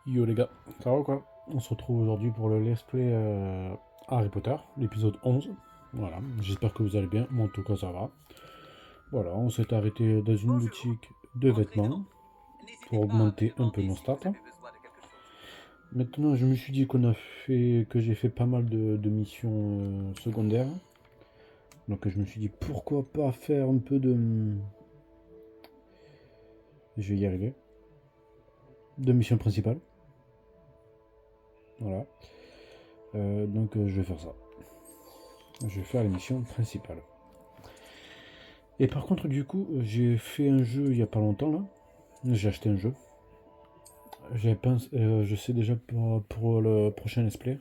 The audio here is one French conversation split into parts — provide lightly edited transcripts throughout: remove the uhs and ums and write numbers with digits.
Yo les gars, ça va quoi? On se retrouve aujourd'hui pour le let's play Harry Potter, l'épisode 11. Voilà, j'espère que vous allez bien, moi en tout cas ça va. Voilà, on s'est arrêté dans une Bonjour, boutique de entrez vêtements donc. N'hésitez pour pas à me augmenter un peu demander nos si vous stats, hein. avez besoin de quelque chose. Maintenant je me suis dit que j'ai fait pas mal de missions secondaires. Donc je me suis dit pourquoi pas faire un peu de... Je vais y arriver. De missions principales. Voilà. Donc je vais faire ça. Je vais faire les missions principales. Et par contre, du coup, j'ai fait un jeu il y a pas longtemps là. J'ai acheté un jeu. Je sais déjà pour le prochain let's play.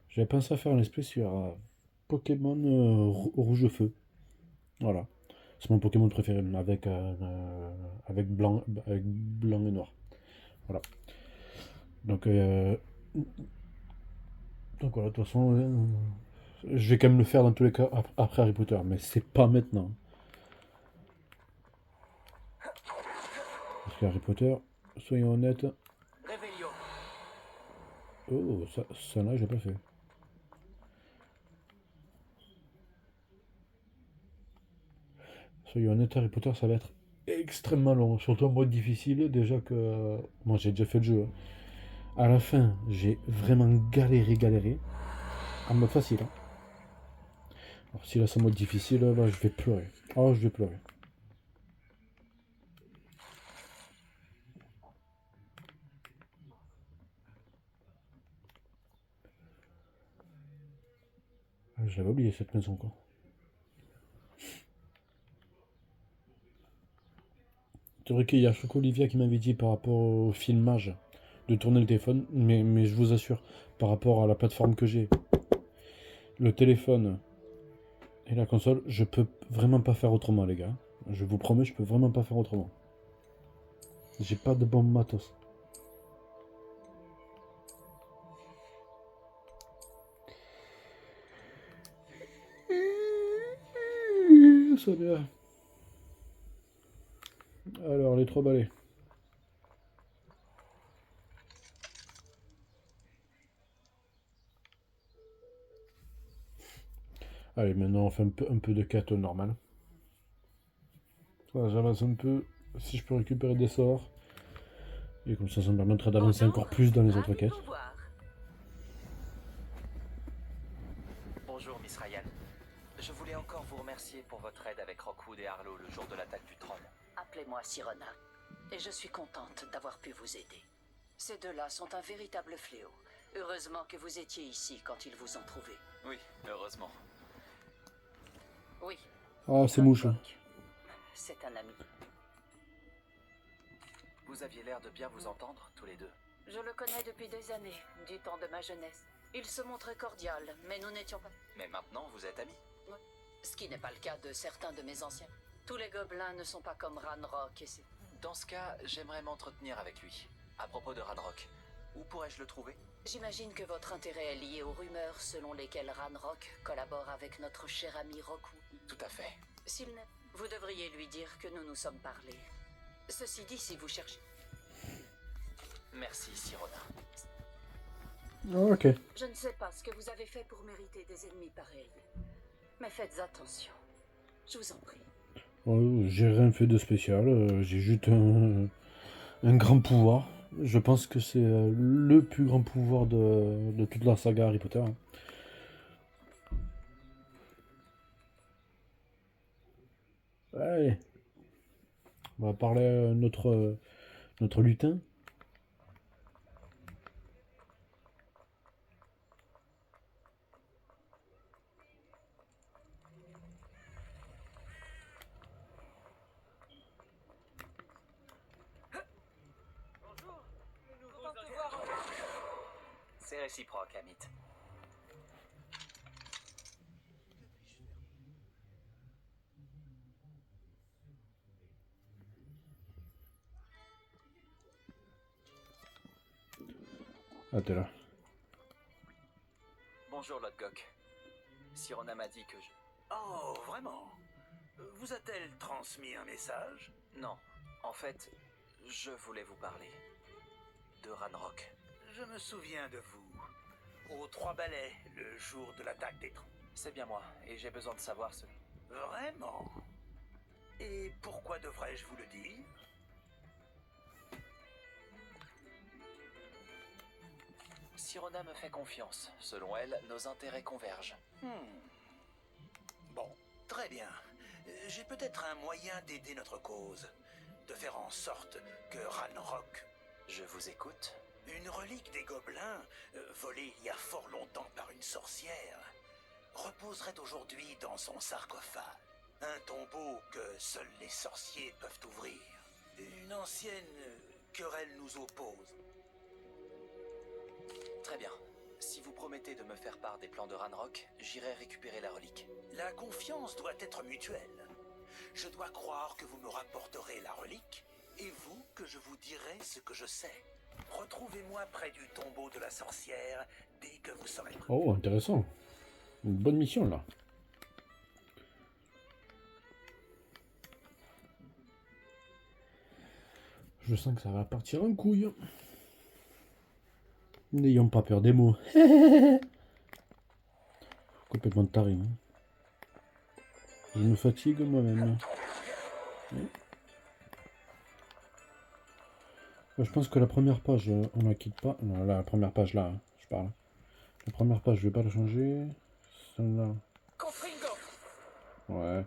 J'avais pensé à faire un let's play sur Pokémon Rouge Feu. Voilà. C'est mon Pokémon préféré, avec blanc et noir. Voilà. Donc, euh, donc voilà, de toute façon, je vais quand même le faire dans tous les cas après Harry Potter, mais c'est pas maintenant. Parce que Harry Potter, soyons honnêtes. Réveillon. Oh, ça là, j'ai pas fait. Soyons honnêtes, Harry Potter, ça va être extrêmement long. Surtout en mode difficile, déjà que. Moi, j'ai déjà fait le jeu, hein. À la fin, j'ai vraiment galéré. En mode facile, hein. Alors, si là, c'est en mode difficile, là, je vais pleurer. Oh, je vais pleurer. Ah, j'avais oublié cette maison, quoi. C'est vrai qu'il y a Choco Olivia qui m'avait dit par rapport au filmage de tourner le téléphone, mais je vous assure, par rapport à la plateforme que j'ai, le téléphone et la console, je peux vraiment pas faire autrement, les gars. Je vous promets, je peux vraiment pas faire autrement. J'ai pas de bon matos. Ça bien. Alors, les trois balais. Allez, maintenant on fait un peu de quête normale. Voilà, j'avance un peu. Si je peux récupérer des sorts. Et comme ça me permettra d'avancer encore Bonjour, plus dans les autres ravi de quêtes. vous voir. Bonjour, Miss Ryan. Je voulais encore vous remercier pour votre aide avec Rockwood et Harlow le jour de l'attaque du troll. Appelez-moi Sirona. Et je suis contente d'avoir pu vous aider. Ces deux-là sont un véritable fléau. Heureusement que vous étiez ici quand ils vous ont trouvé. Oui, heureusement. Oui. Ah, et c'est mouche. Lodbrok, c'est un ami. Vous aviez l'air de bien vous entendre, tous les deux. Je le connais depuis des années, du temps de ma jeunesse. Il se montrait cordial, mais nous n'étions pas... Mais maintenant, vous êtes amis. Oui. Ce qui n'est pas le cas de certains de mes anciens. Tous les gobelins ne sont pas comme Ranrock et c'est... Dans ce cas, j'aimerais m'entretenir avec lui. À propos de Ranrock, où pourrais-je le trouver? J'imagine que votre intérêt est lié aux rumeurs selon lesquelles Ranrock collabore avec notre cher ami Rockwood. Tout à fait. S'il n'est... Vous devriez lui dire que nous nous sommes parlé. Ceci dit, si vous cherchez... Merci, Sirona. Ah, ok. Je ne sais pas ce que vous avez fait pour mériter des ennemis pareils. Mais faites attention. Je vous en prie. Oh, j'ai rien fait de spécial. J'ai juste un grand pouvoir. Je pense que c'est le plus grand pouvoir de toute la saga Harry Potter, hein. Allez, on va parler à notre lutin. C'est réciproque, Amit. Ah, t'es là. Bonjour, Lodgok. Sirona m'a dit que je... Oh, vraiment? Vous a-t-elle transmis un message? Non, en fait, je voulais vous parler. de Ranrock. Je me souviens de vous. Aux Trois Balais, le jour de l'attaque des trous. C'est bien moi, et j'ai besoin de savoir ce... Vraiment? Et pourquoi devrais-je vous le dire? Sirona me fait confiance. Selon elle, nos intérêts convergent. Bon, très bien. J'ai peut-être un moyen d'aider notre cause. De faire en sorte que Ranrock, Je vous écoute. une relique des gobelins, volée il y a fort longtemps par une sorcière, reposerait aujourd'hui dans son sarcophage. Un tombeau que seuls les sorciers peuvent ouvrir. Une ancienne querelle nous oppose. Très bien. Si vous promettez de me faire part des plans de Ranrock, j'irai récupérer la relique. La confiance doit être mutuelle. Je dois croire que vous me rapporterez la relique, et vous que je vous dirai ce que je sais. Retrouvez-moi près du tombeau de la sorcière dès que vous serez prêt. Oh, intéressant. Une bonne mission, là. Je sens que ça va partir en couille. N'ayons pas peur des mots. Complètement taré. Hein. Je me fatigue moi-même. Je pense que la première page, on la quitte pas. Non, la première page là, hein, je parle. La première page, je vais pas la changer. Celle-là. Ouais.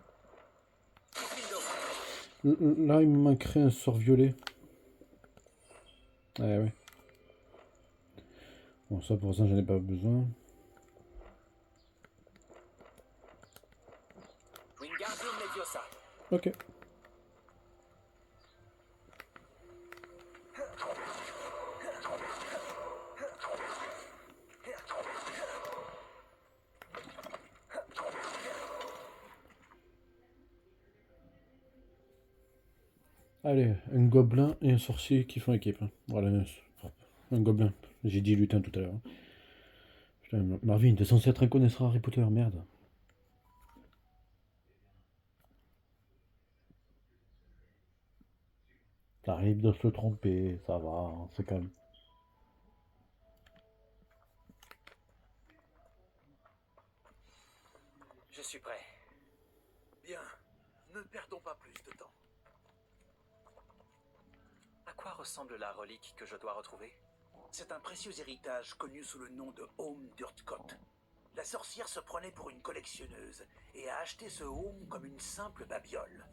Là, il me manquerait un sort violet. Ouais, ouais. Bon, ça pour ça, j'en ai pas besoin. Wingardium Leviosa. Ok. Allez, un gobelin et un sorcier qui font équipe. Hein. Voilà, un gobelin. J'ai dit lutin tout à l'heure. Putain, Marvin, t'es censé être un connaisseur Harry Potter, merde. T'arrives de se tromper, ça va, on se calme. Je suis prêt. Bien, ne perdons pas plus de temps. À quoi ressemble la relique que je dois retrouver? C'est un précieux héritage connu sous le nom de Home d'Urtkot. La sorcière se prenait pour une collectionneuse et a acheté ce home comme une simple babiole.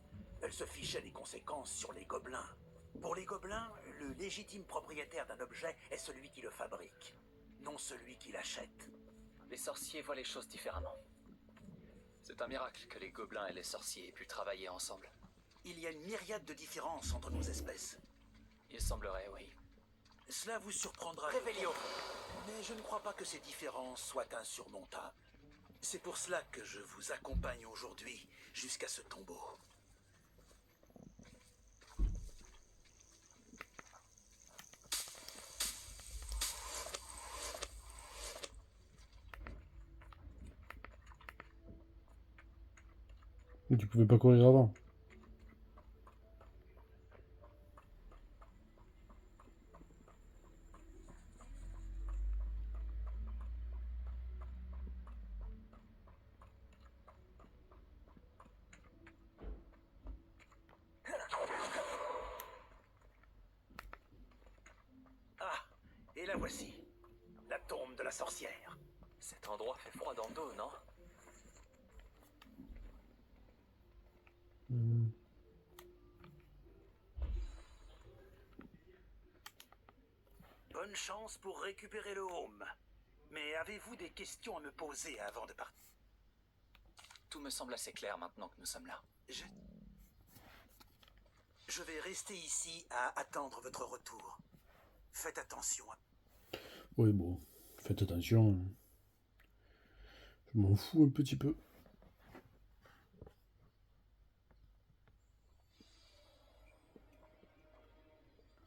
Elle se fichait des conséquences sur les gobelins. Pour les gobelins, le légitime propriétaire d'un objet est celui qui le fabrique, non celui qui l'achète. Les sorciers voient les choses différemment. C'est un miracle que les gobelins et les sorciers aient pu travailler ensemble. Il y a une myriade de différences entre nos espèces. Il semblerait, oui. Cela vous surprendra. Réveillon. Mais je ne crois pas que ces différences soient insurmontables. C'est pour cela que je vous accompagne aujourd'hui jusqu'à ce tombeau. Tu pouvais pas courir avant. Ah, et la voici. La tombe de la sorcière. Cet endroit fait froid dans le dos, non? Bonne chance pour récupérer le home. Mais avez-vous des questions à me poser avant de partir? Tout me semble assez clair maintenant que nous sommes là. Je vais rester ici à attendre votre retour. Faites attention. Oui, bon, faites attention. Je m'en fous un petit peu.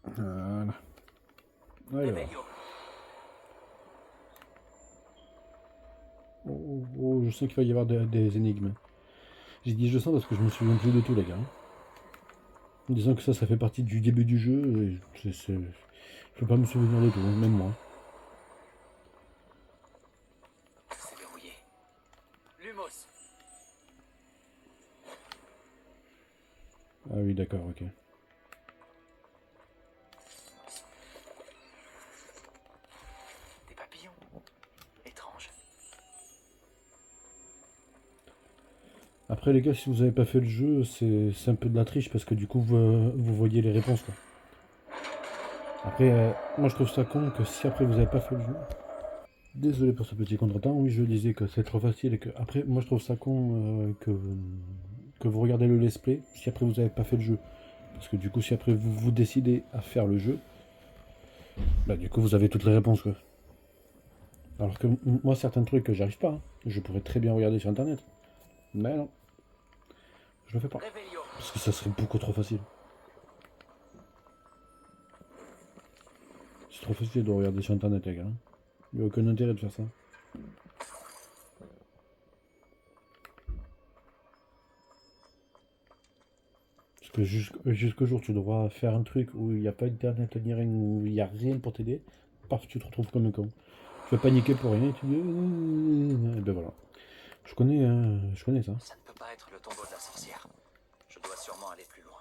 Voilà. Alors. Réveillon. Oh, je sens qu'il va y avoir des énigmes. J'ai dit je sens parce que je me souviens plus de tout, les gars. Disons que ça fait partie du début du jeu. Et Je peux pas me souvenir de tout, hein, même moi. C'est verrouillé. Lumos. Ah oui, d'accord, ok. Des papillons. Étrange. Après les gars, si vous avez pas fait le jeu, c'est un peu de la triche parce que du coup vous voyez les réponses quoi. Après, moi je trouve ça con que si après vous avez pas fait le jeu. Désolé pour ce petit contretemps, oui je disais que c'est trop facile et que après moi je trouve ça con que vous regardez le let's play si après vous avez pas fait le jeu. Parce que du coup si après vous vous décidez à faire le jeu, bah du coup vous avez toutes les réponses quoi. Alors que moi certains trucs que j'arrive pas, hein. Je pourrais très bien regarder sur internet. Mais non, je le fais pas. Réveillon. Parce que ça serait beaucoup trop facile. C'est trop facile de regarder sur internet, les gars. Il n'y a aucun intérêt de faire ça. Parce que jusqu'au jour où tu devras faire un truc où il n'y a pas internet ni rien, où il n'y a rien pour t'aider, paf, tu te retrouves comme un con. Tu vas paniquer pour rien et tu dis. Et ben voilà. Je connais ça. Ça ne peut pas être le tombeau de la sorcière. Je dois sûrement aller plus loin.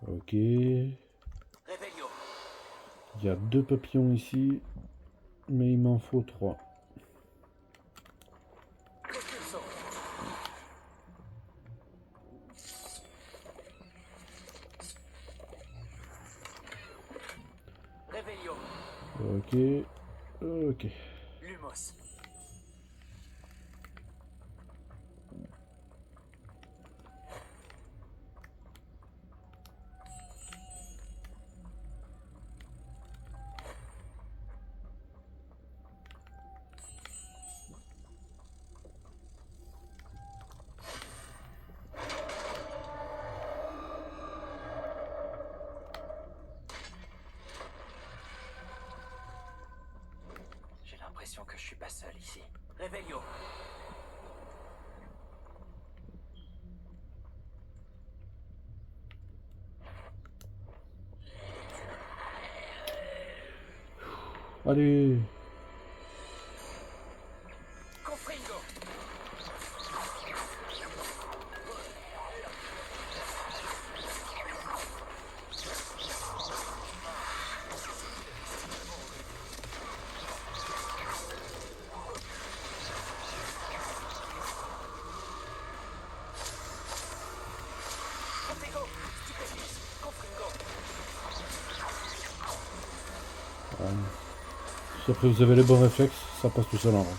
Ok. Il Réveillon. y a 2 papillons ici, mais il m'en faut 3. Propulsor. Réveillon. Ok. Ok. Lumos. J'ai l'impression que je suis pas seul ici. Réveillon. Allez. Confringo. Confringo. Stupéfice. Confringo. Si après vous avez les bons réflexes, ça passe tout seul en vrai.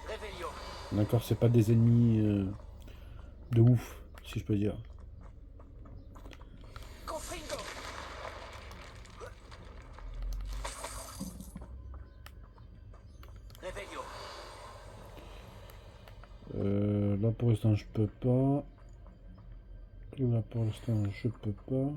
Réveillon. D'accord, c'est pas des ennemis de ouf, si je peux dire. Confringo. Réveillon. Là pour l'instant je peux pas. Là pour l'instant je peux pas.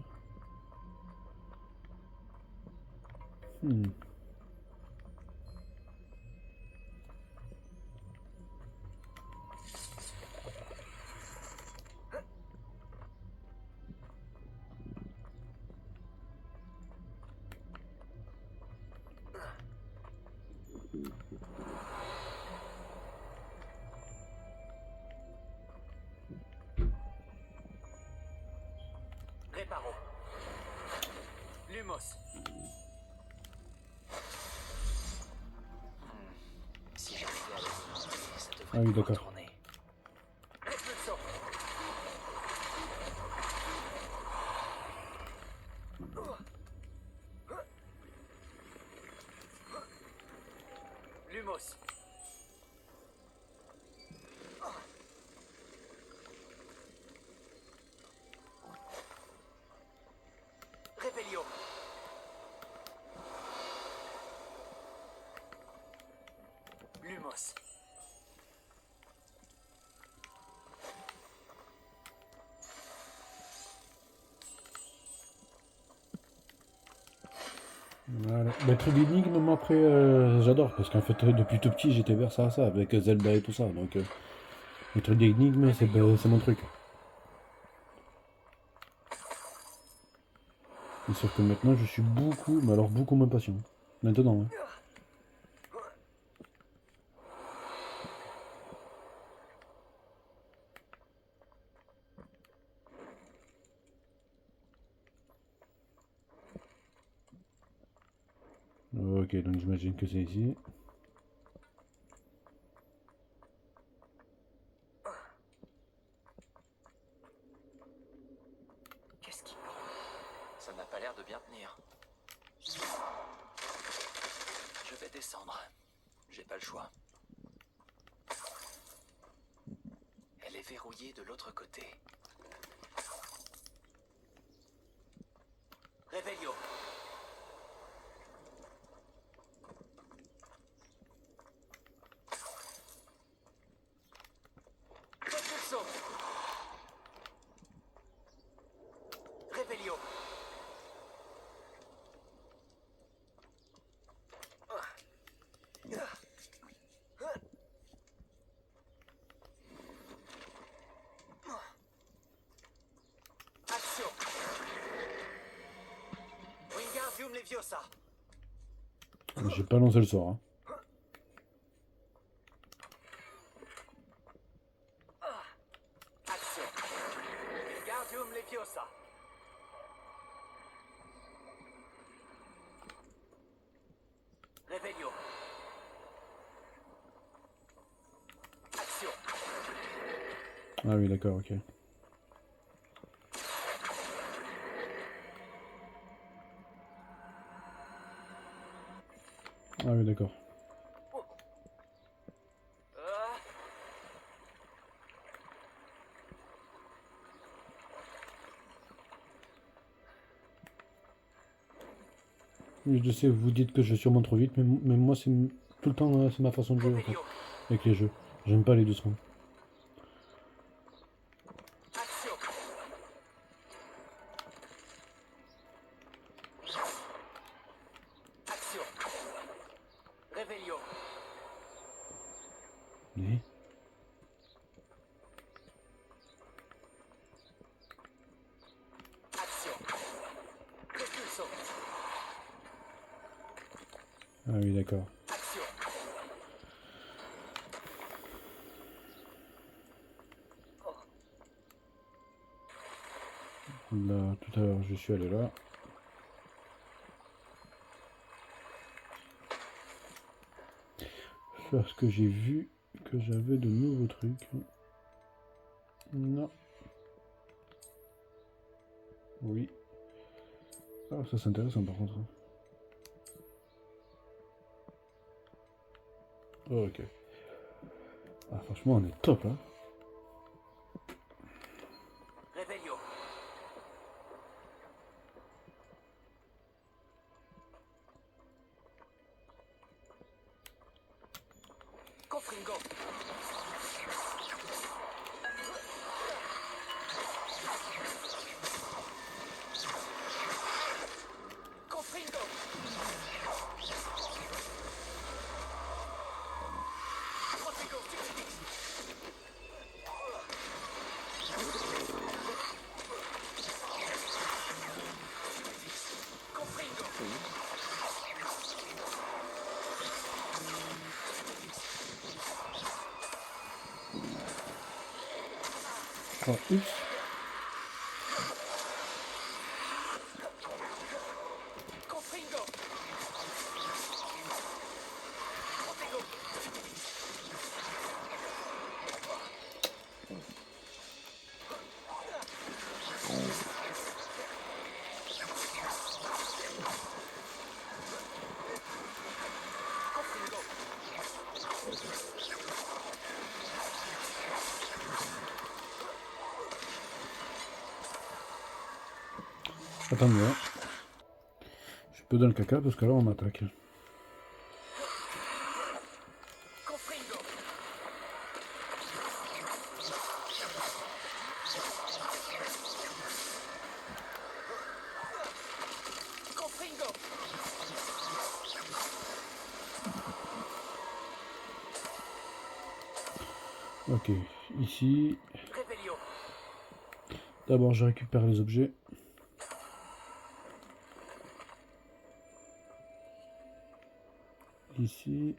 Réparo. Lumos. Si j'arrivais à les éliminer, ça devrait Ah oui, pouvoir d'accord. tourner. Propulsor. Lumos. Réveillon. Lumos. Voilà. Les trucs d'énigmes, moi après, j'adore parce qu'en fait, depuis tout petit, j'étais vers ça, avec Zelda et tout ça. Donc, les trucs d'énigmes, c'est mon truc. Et sauf que maintenant, je suis beaucoup, mais alors beaucoup moins patient. Maintenant, hein. Ok, donc j'imagine que c'est ici. Qu'est-ce qui... Ça n'a pas l'air de bien tenir. Je vais descendre. J'ai pas le choix. Elle est verrouillée de l'autre côté. Réveillon. Propulsion. Réveillon. Action. Wingardium Leviosa. J'ai pas lancé le sort. Hein. Action. Wingardium Leviosa. Réveillon. Action. Ah oui, d'accord, ok. Ah oui, d'accord. Oui, je sais, vous dites que je vais sûrement trop vite, mais moi, c'est tout le temps, c'est ma façon de jouer en fait, Réveillon. avec les jeux. J'aime pas aller doucement. Action. Action. Réveillon. Mais... Action. Propulsion. Ah oui, d'accord. Action. Là, tout à l'heure, je suis allé là. Parce que j'ai vu que j'avais de nouveaux trucs. Non. Oui. Ah, ça c'est intéressant par contre. Oh, ok. Ah, franchement, on est top, hein. Réveillon. Confringo. Confringo. Confringo. Confringo. Oh, oups. Confringo. Confringo. Confringo. Attendez, hein. Je suis peu dans le caca parce que là on m'attaque. Confringo. Confringo. Ok, ici. Réveillon. D'abord je récupère les objets. ici.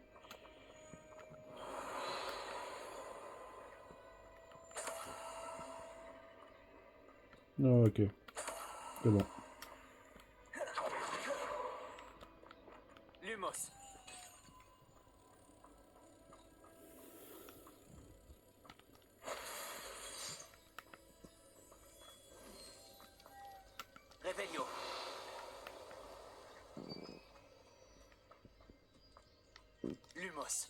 Ah, ok. C'est bon. Lumos. Revelio. Lumos.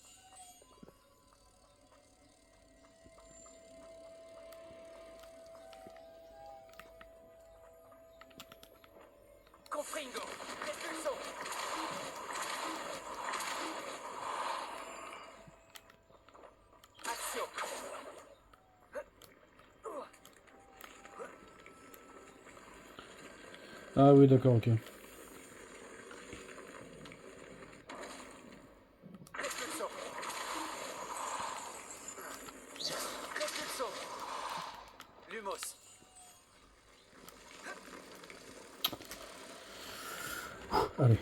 Confringo. Repulso. Action. Ah oui, d'accord, ok. Repulso. Repulso. Lumos. Allez,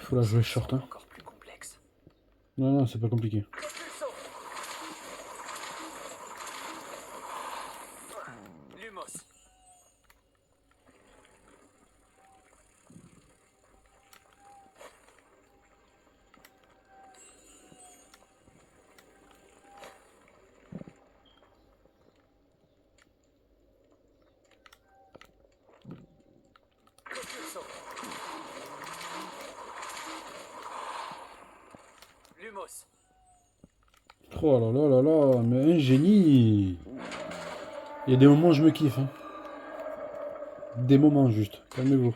faut la jouer short. Hein. Encore plus complexe. Non, non, c'est pas compliqué. Repulso. Lumos. Repulso. Lumos. Oh là là là là, mais un génie. Il y a des moments où je me kiffe. Hein. Des moments juste, calmez-vous.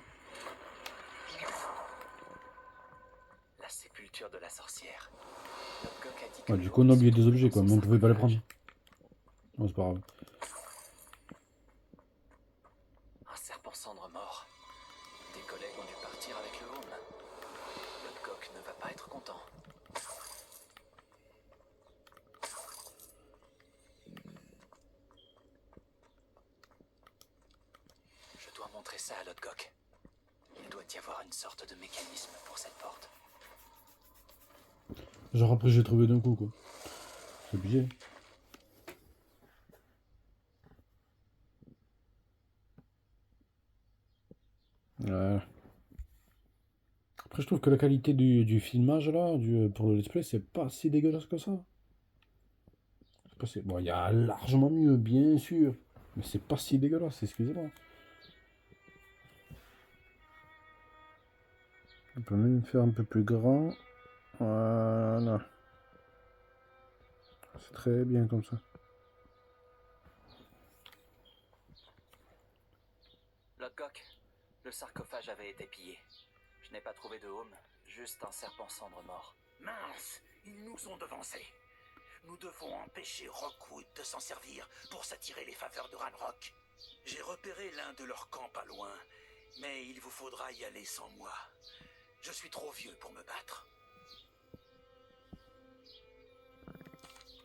La sépulture de la sorcière. Lodgok a dit que Ouais, du le coup, on a Homme oublié se des trouvait objets, dans quoi, son mais on pouvait pas les prendre. sarcophage. Non, c'est pas grave. Un serpent cendre mort. Tes collègues ont dû partir avec le Home. Lodgok ne va pas être content. Je dois montrer ça à Lodgok. Il doit y avoir une sorte de mécanisme pour cette porte. Genre après, j'ai trouvé d'un coup, quoi. C'est obligé. Ouais. Après, je trouve que la qualité du filmage, là, pour le let's play, c'est pas si dégueulasse que ça. Bon, il y a largement mieux, bien sûr. Mais c'est pas si dégueulasse, excusez-moi. On peut même faire un peu plus grand. Voilà. C'est très bien comme ça. Lodgok, le sarcophage avait été pillé. Je n'ai pas trouvé de Home, juste un serpent cendre mort. Mince, ils nous ont devancés. Nous devons empêcher Rockwood de s'en servir pour s'attirer les faveurs de Ranrock. J'ai repéré l'un de leurs camps pas loin, mais il vous faudra y aller sans moi. Je suis trop vieux pour me battre.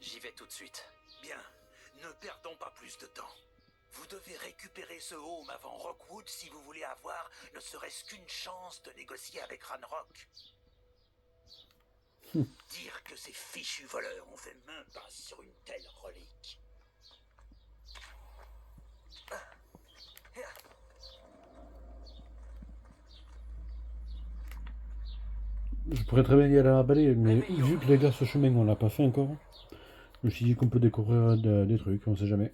J'y vais tout de suite. Bien, ne perdons pas plus de temps. Vous devez récupérer ce Home avant Rockwood si vous voulez avoir ne serait-ce qu'une chance de négocier avec Ranrock. Dire que ces fichus voleurs ont fait main basse sur une telle relique. Je pourrais très bien y aller à la balai, mais vu que les gars, ce chemin, on l'a pas fait encore, je me suis dit qu'on peut découvrir des trucs, on sait jamais.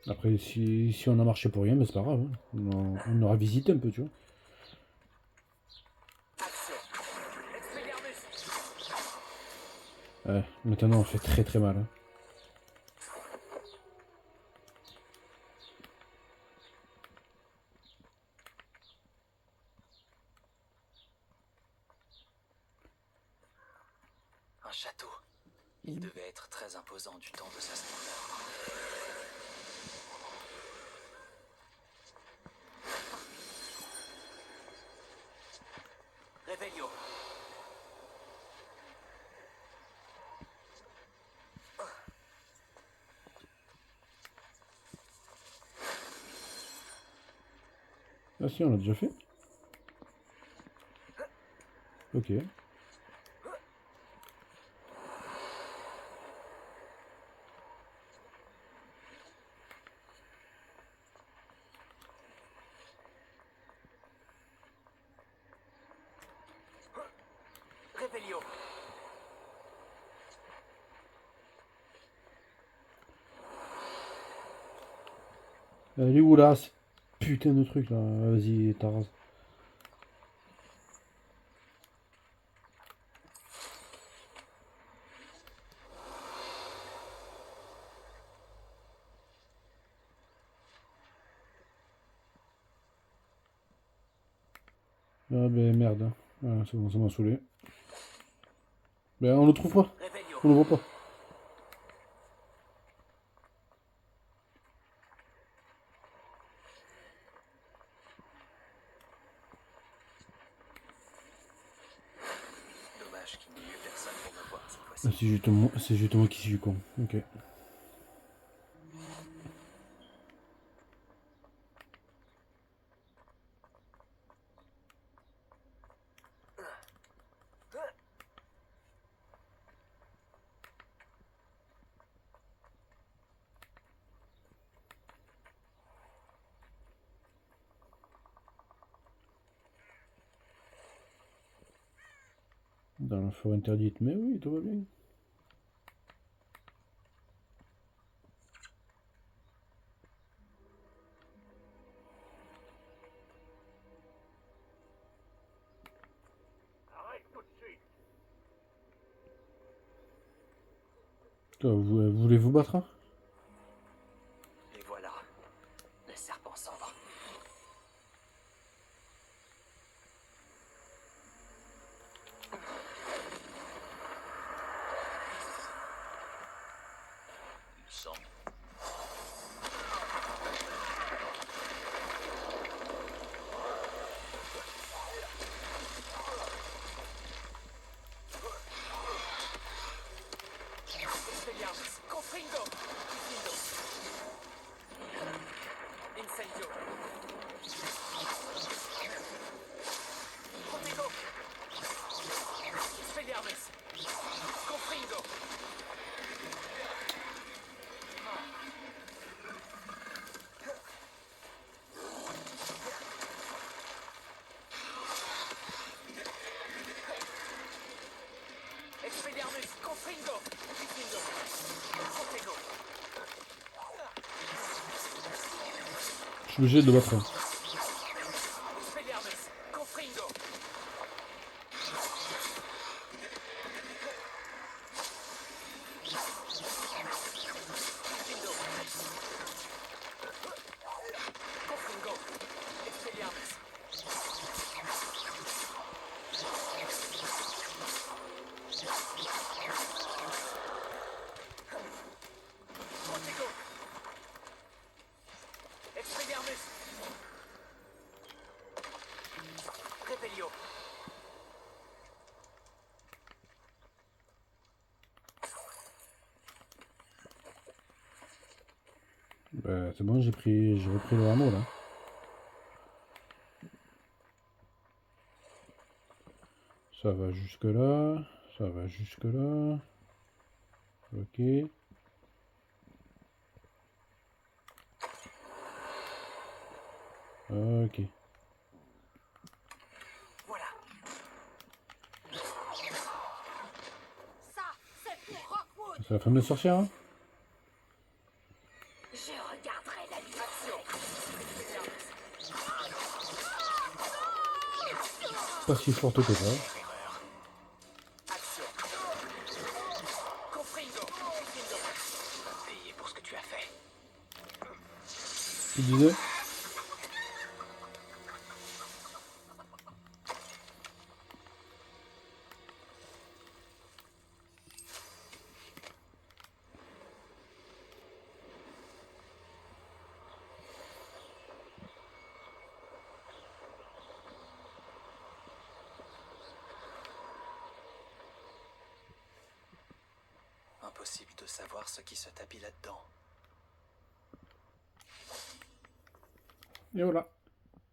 Après, si on a marché pour rien, mais c'est pas grave. Hein. On aura visité un peu, tu vois. Action. Expelliarmus. Ouais, maintenant on fait très très mal. Hein. Un château. Il devait être très imposant du temps de sa splendeur. Revelio. Ah si, on l'a déjà fait. Ok. Réveillon. Elle est où là? Ce putain de truc là. Vas-y, Taras. Ah ben merde. Ah, c'est bon, ça m'a saoulé. Ben on le trouve pas. Réveillon. On le voit pas. Dommage qu'il n'y ait eu personne pour me voir cette Ah, fois-ci. c'est juste moi qui suis con. Ok. Dans la forêt interdite. Mais oui, tout va bien. Arrête tout de suite. Toi, vous voulez vous battre hein? Et voilà, le serpent cendre. Du sang. Expelliarmus. Confringo. Incendio. Incendio. Protego. Expelliarmus. Confringo. Expelliarmus. Confringo. Incendio. Protego. Je suis obligé de le battre. Hein. Expelliarmus. Confringo. Incendio. Confringo. Expelliarmus. Protego. Expelliarmus. Réveillon. Bah, c'est bon, j'ai repris le rameau là. Ça va jusque là. Ça va jusque là. Ok. Ok. Voilà. Ça, c'est pour Rockwood. C'est la femme de sorcière hein? Je regarderai l'animation. Pas si forte que ça. Action. Confringo. Incendio. Tu vas payer pour ce que tu as fait. Tu disais? Impossible de savoir ce qui se tapit là-dedans. Et voilà.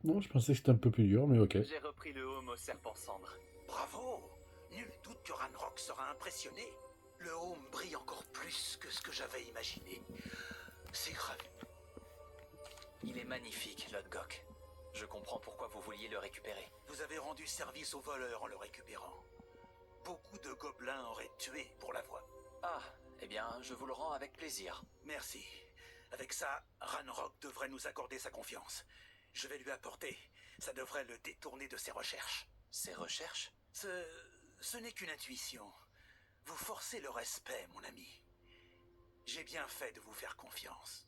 Non, je pensais que c'était un peu plus dur, mais ok. J'ai repris le home au serpent cendre. Bravo! Nul doute que Ranrock sera impressionné. Le home brille encore plus que ce que j'avais imaginé. C'est grave. Il est magnifique, Lodgok. Je comprends pourquoi vous vouliez le récupérer. Vous avez rendu service aux voleurs en le récupérant. Beaucoup de gobelins auraient tué pour l'avoir. Ah, eh bien, je vous le rends avec plaisir. Merci. Avec ça, Ranrock devrait nous accorder sa confiance. Je vais lui apporter. Ça devrait le détourner de ses recherches. Ses recherches? Ce n'est qu'une intuition. Vous forcez le respect, mon ami. J'ai bien fait de vous faire confiance.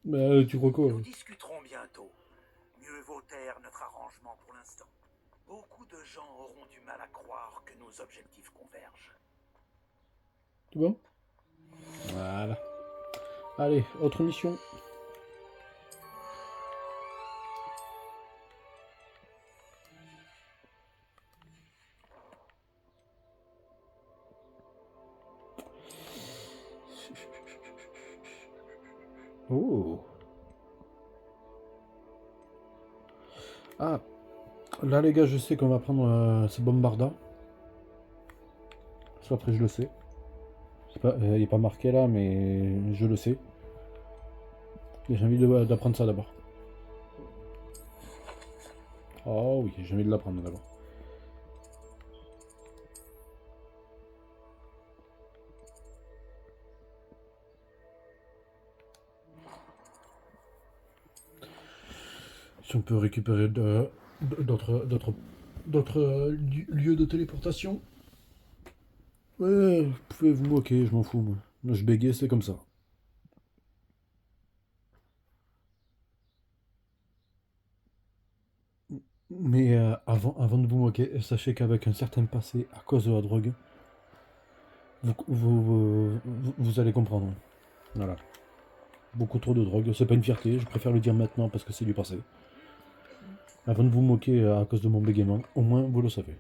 Bah, tu crois quoi? Nous discuterons bientôt. Mieux vaut taire notre arrangement pour l'instant. Beaucoup de gens auront du mal à croire que nos objectifs convergent. C'est bon? Voilà. Allez, autre mission. Oh. Ah. Là, les gars, je sais qu'on va prendre ce Bombarda. Ça, après, je le sais. Il n'est pas marqué là, mais je le sais. Et j'ai envie d'apprendre ça d'abord. Oh oui, j'ai envie de l'apprendre d'abord. Si on peut récupérer d'autres lieux de téléportation. Ouais, vous pouvez vous moquer, je m'en fous moi. Je bégaye, c'est comme ça. Mais avant de vous moquer, sachez qu'avec un certain passé à cause de la drogue, vous allez comprendre. Voilà. Beaucoup trop de drogue, c'est pas une fierté, je préfère le dire maintenant parce que c'est du passé. Avant de vous moquer à cause de mon bégaiement, au moins vous le savez.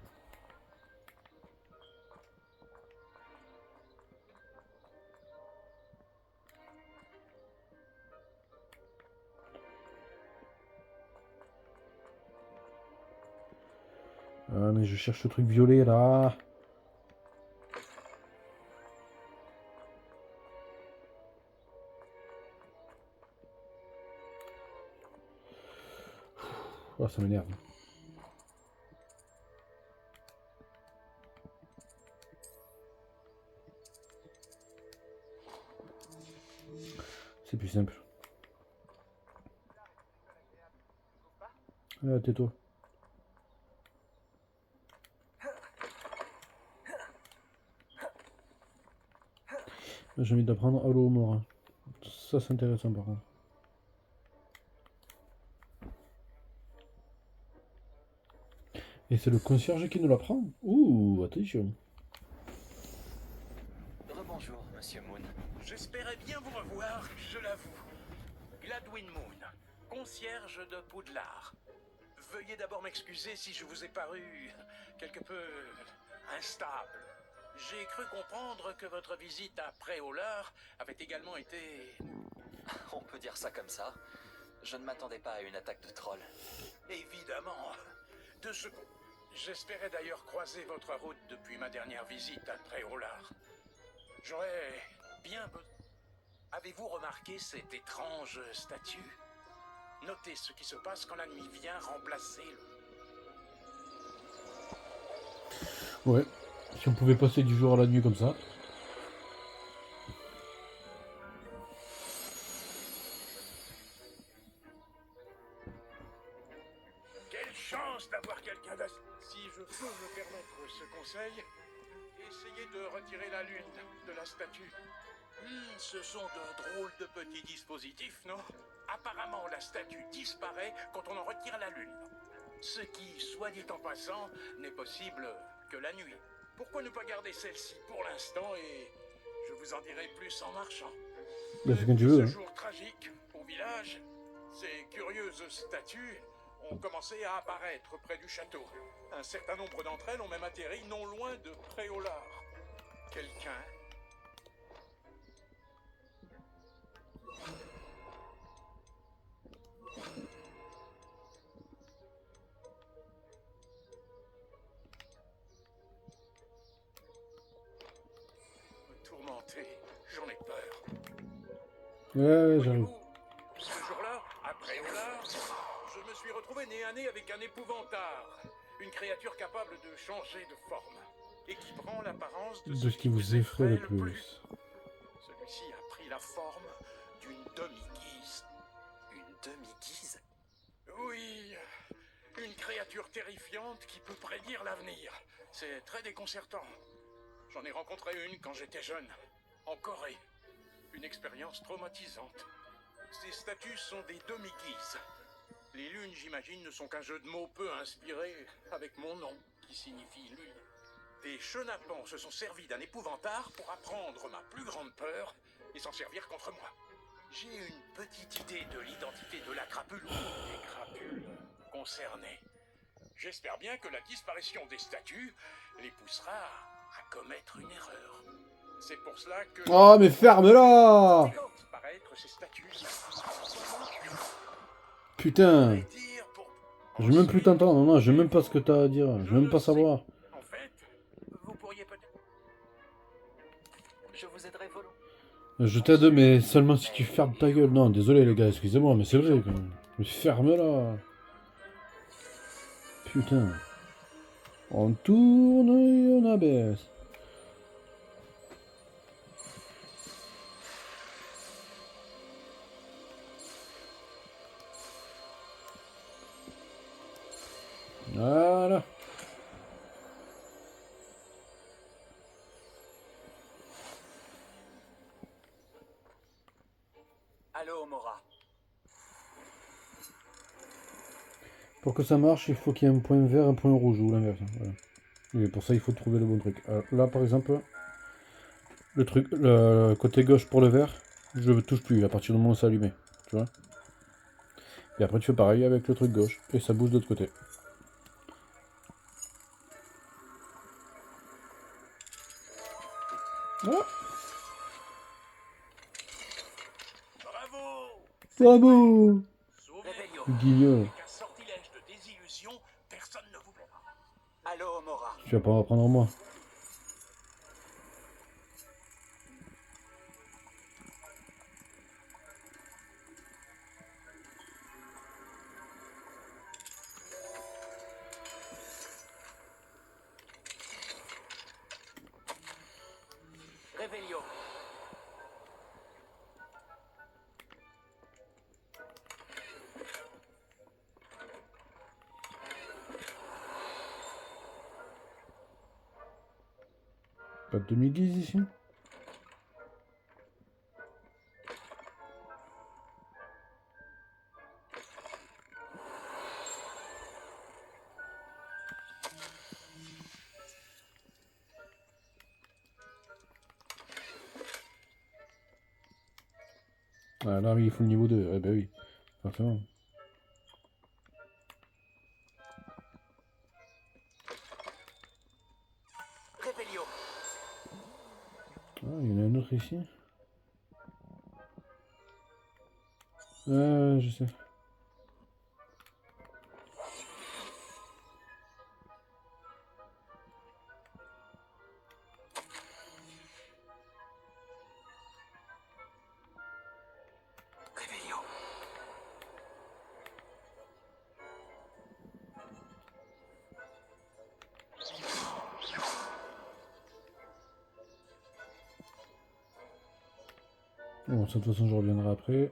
Ah mais je cherche le truc violet là. Oh, ça m'énerve. C'est plus simple. Ah, tais-toi. J'ai envie d'apprendre Halo Mora. Ça c'est intéressant par contre. Et c'est le concierge qui nous l'apprend? Ouh, attention. Rebonjour, Monsieur Moon. J'espérais bien vous revoir, je l'avoue. Gladwin Moon, concierge de Poudlard. Veuillez d'abord m'excuser si je vous ai paru quelque peu instable. J'ai cru comprendre que votre visite à Préolard avait également été... On peut dire ça comme ça. Je ne m'attendais pas à une attaque de troll. Évidemment. De ce... J'espérais d'ailleurs croiser votre route depuis ma dernière visite à Préolard. J'aurais bien... Avez-vous remarqué cette étrange statue? Notez ce qui se passe quand la nuit vient remplacer le... Ouais. Si on pouvait passer du jour à la nuit comme ça. Quelle chance d'avoir quelqu'un d'assez... Si je peux me permettre ce conseil, essayez de retirer la lune de la statue. Ce sont de drôles de petits dispositifs, non? Apparemment, la statue disparaît quand on en retire la lune. Ce qui, soit dit en passant, n'est possible que la nuit. Pourquoi ne pas garder celle-ci pour l'instant et je vous en dirai plus en marchant. Bah, c'est quand tu veux. Ce Hein. jour tragique au village, ces curieuses statues ont commencé à apparaître près du château. Un certain nombre d'entre elles ont même atterri non loin de Préolard. Quelqu'un... Ouais, j'arrive. Voyez-vous, ce jour-là, après Ola, je me suis retrouvé nez à nez avec un épouvantard. Une créature capable de changer de forme et qui prend l'apparence de De ce qui vous effraie le plus. Celui-ci a pris la forme d'une demi-guise. Une demi-guise? Oui, une créature terrifiante qui peut prédire l'avenir. C'est très déconcertant. J'en ai rencontré une quand j'étais jeune, en Corée. Une expérience traumatisante. Ces statues sont des demi-guises. Les lunes, j'imagine, ne sont qu'un jeu de mots peu inspiré avec mon nom, qui signifie lune. Des chenapans se sont servis d'un épouvantard pour apprendre ma plus grande peur et s'en servir contre moi. J'ai une petite idée de l'identité de la crapule ou des crapules concernées. J'espère bien que la disparition des statues les poussera à commettre une erreur. C'est pour cela que... Oh, mais ferme-la! disparaître ces statues. Putain! Dire pour... Je veux même plus t'entendre, non, je veux même pas ce que t'as à dire, je veux même pas savoir. En fait, vous pourriez peut-être... Je vous aiderai volontiers. Je t'aide, mais seulement si tu fermes ta gueule. Non, désolé les gars, excusez-moi, mais c'est vrai quand même. Mais ferme-la! Putain. On tourne et on abaisse. Voilà. Allô, Mora. Pour que ça marche, il faut qu'il y ait un point vert, un point rouge, ou l'inverse. Voilà. Et pour ça, il faut trouver le bon truc. Alors, là, par exemple, le côté gauche pour le vert, je ne touche plus à partir du moment où c'est allumé. Tu vois? Et après, tu fais pareil avec le truc gauche, et ça bouge de l'autre côté. Voilà. Bravo! Bravo! Souvenez-vous, Guignol. avec un sortilège de désillusion, personne ne vous plaira. Allô, Mora. Tu vas pas en apprendre moi. Réveillon. Pas de demi-guise ici? Ah là, oui, il faut le niveau 2. Eh ben oui, forcément. Réveillon. Ah, il y en a un autre ici. Ah, je sais. Réveillon. Bon, de toute façon, je reviendrai après.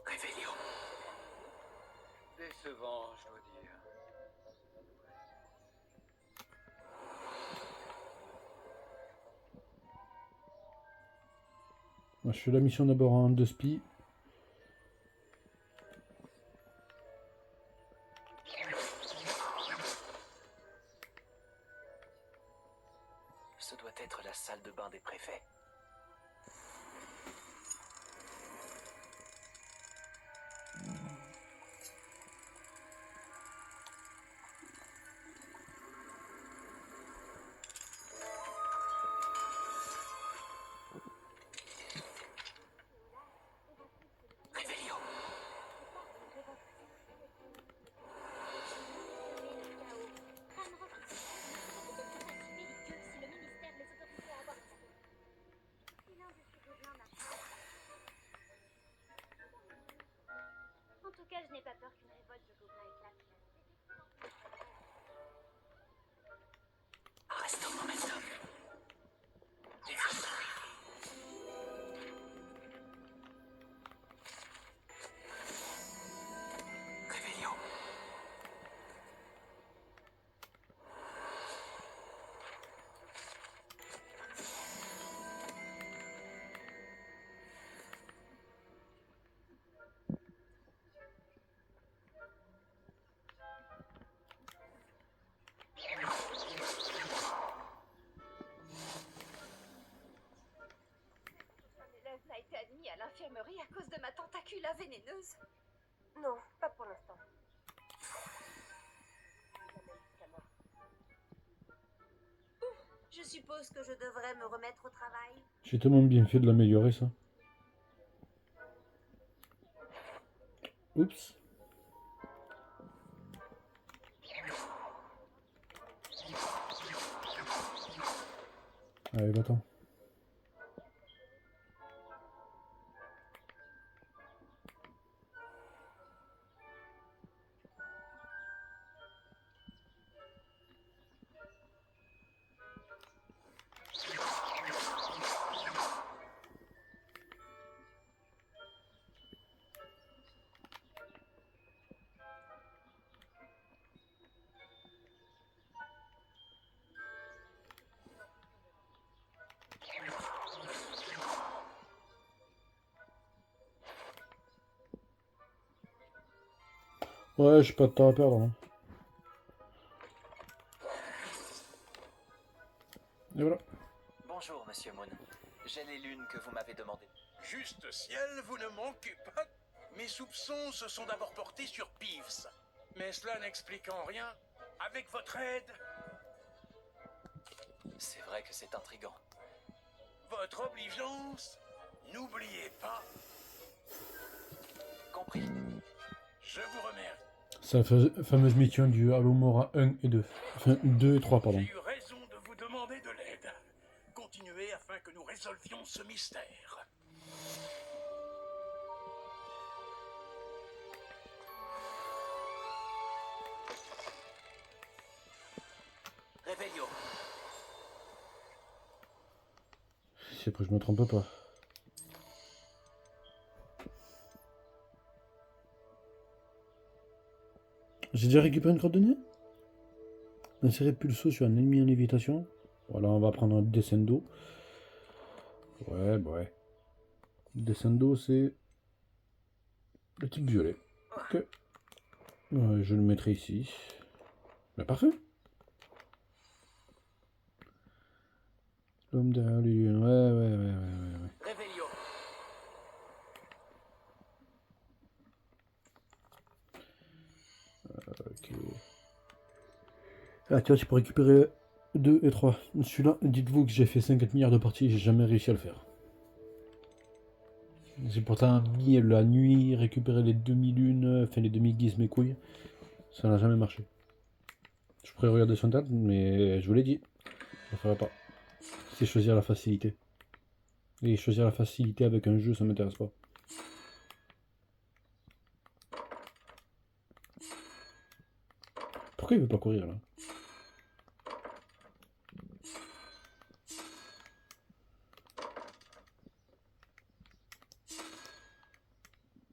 Réveillon. Décevant, je dois dire. Moi, je fais la mission d'abord en 2 spi. Ce doit être la salle de bain des préfets. Réveillon. vénéneuse? Non, pas pour l'instant. Je suppose que je devrais me remettre au travail. J'ai tellement bien fait de l'améliorer, ça. Oups. Allez, va-t'en. Ouais, j'ai pas de temps à perdre. Hein. Et voilà. Bonjour, monsieur Moon. J'ai les lunes que vous m'avez demandées. Juste ciel, vous ne manquez pas. Mes soupçons se sont d'abord portés sur Peeves. Mais cela n'explique en rien. Avec votre aide, C'est vrai que c'est intriguant. votre obligeance, n'oubliez pas. Compris. Je vous remercie. C'est la fameuse mission du Alohomora 1 et 2. Enfin, 2 et 3, pardon. J'ai eu raison de vous demander de l'aide. Continuez afin que nous résolvions ce mystère. Réveillon. Si après je me trompe pas. J'ai déjà récupéré une crotte de nez. Insérer pulso sur un ennemi en lévitation. Voilà, on va prendre un descendo. Ouais, bah ouais. Descendo, c'est le type violet. Ok. Ouais, je le mettrai ici. Bah parfait. L'homme derrière lui. Ouais. Réveillon. Ok. Ah, tu vois, tu peux récupérer 2 et 3. Celui-là, dites-vous que j'ai fait 50 milliards de parties, j'ai jamais réussi à le faire. J'ai pourtant mis la nuit, récupérer les demi-lunes, enfin les demi-guises, mes couilles. Ça n'a jamais marché. Je pourrais regarder son table, mais je vous l'ai dit. Je ne le ferai pas. C'est choisir la facilité. Et choisir la facilité avec un jeu, ça m'intéresse pas. Pourquoi il veut pas courir là?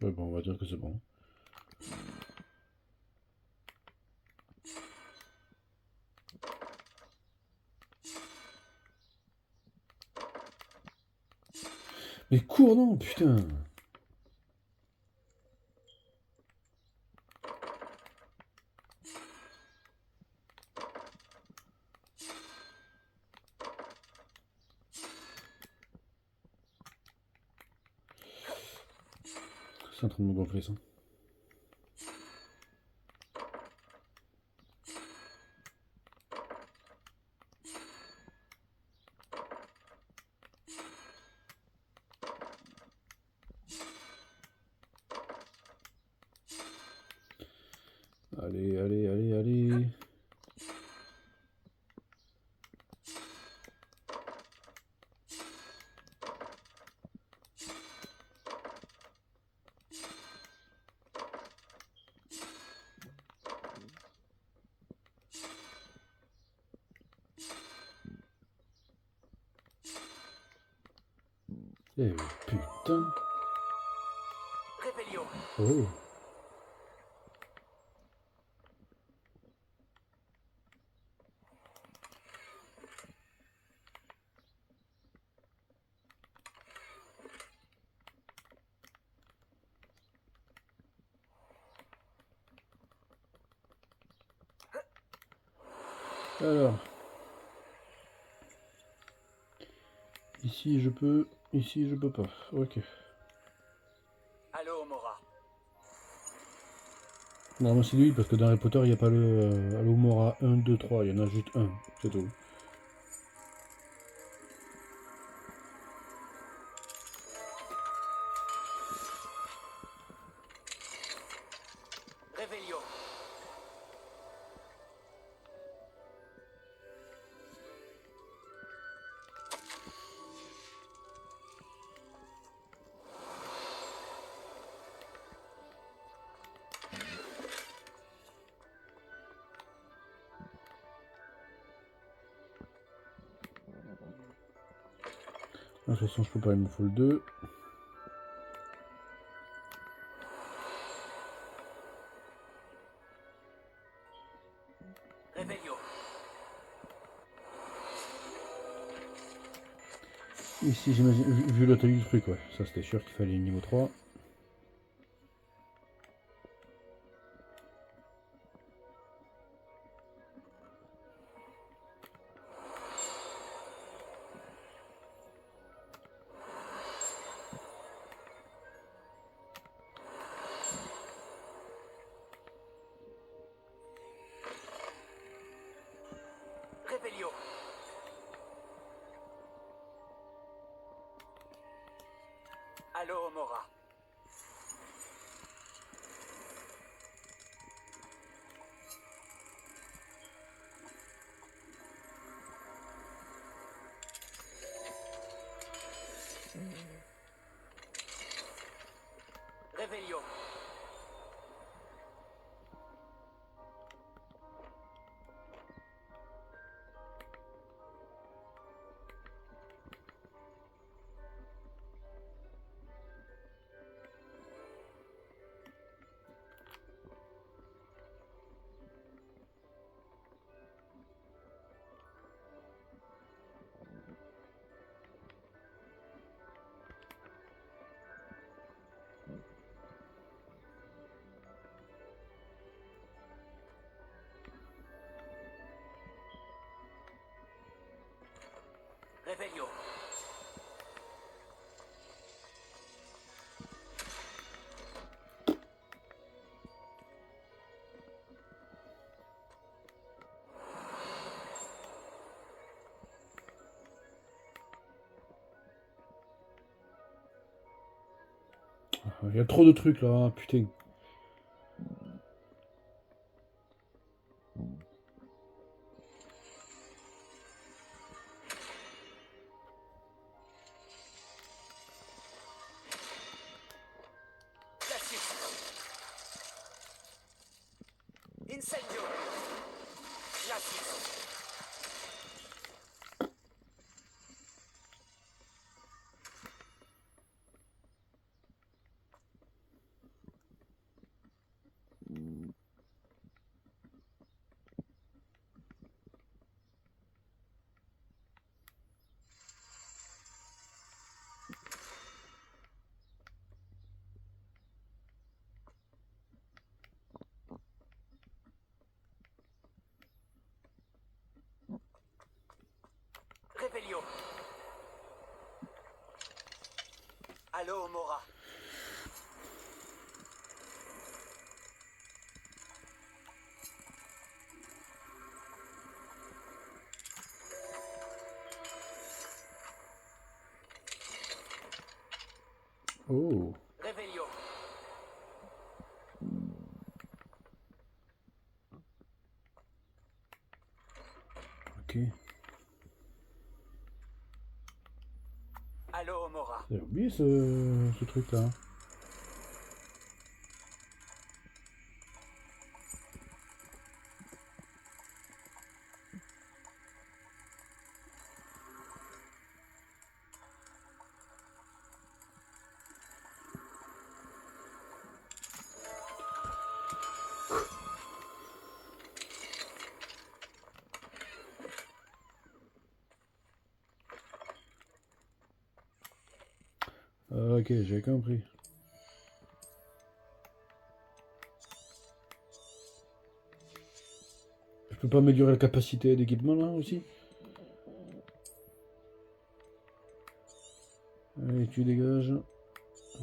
Ouais, bon, on va dire que c'est bon. Mais cours non, putain! C'est en train de me gonfler ça. Allez. Eh putain! Réveillon. Oh! Alors. Ici je peux pas. Ok. Allô, Mora. Non, moi c'est lui, parce que dans Harry Potter, il n'y a pas le Alohomora 1, 2, 3, il y en a juste un, c'est tout. Réveillon. De toute façon, je peux pas, il me faut le 2. Réveillon. Ici, j'imagine, vu la taille du truc, ouais, ça c'était sûr qu'il fallait le niveau 3. Réveillon. Alohomora. Réveillon. Réveillon. Il y a trop de trucs là, putain. Glacius. Incendio. Glacius. Réveillon. Alohomora. Oh, Réveillon. ok. Alohomora. J'ai oublié ce truc là. Ok, j'ai compris. Je peux pas améliorer la capacité d'équipement là aussi? Allez, tu dégages.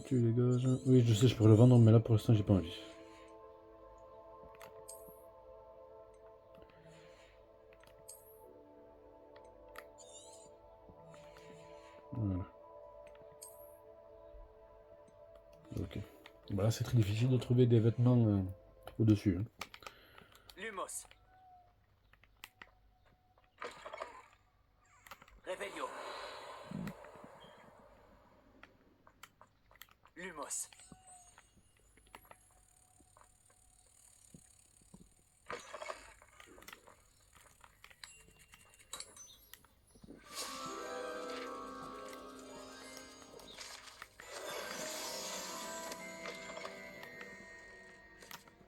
Tu dégages. Oui, je sais, je pourrais le vendre, mais là pour l'instant j'ai pas envie. Voilà. Ok. Bah là, c'est très difficile de trouver des vêtements au-dessus. Hein. Lumos. Revelio. Lumos.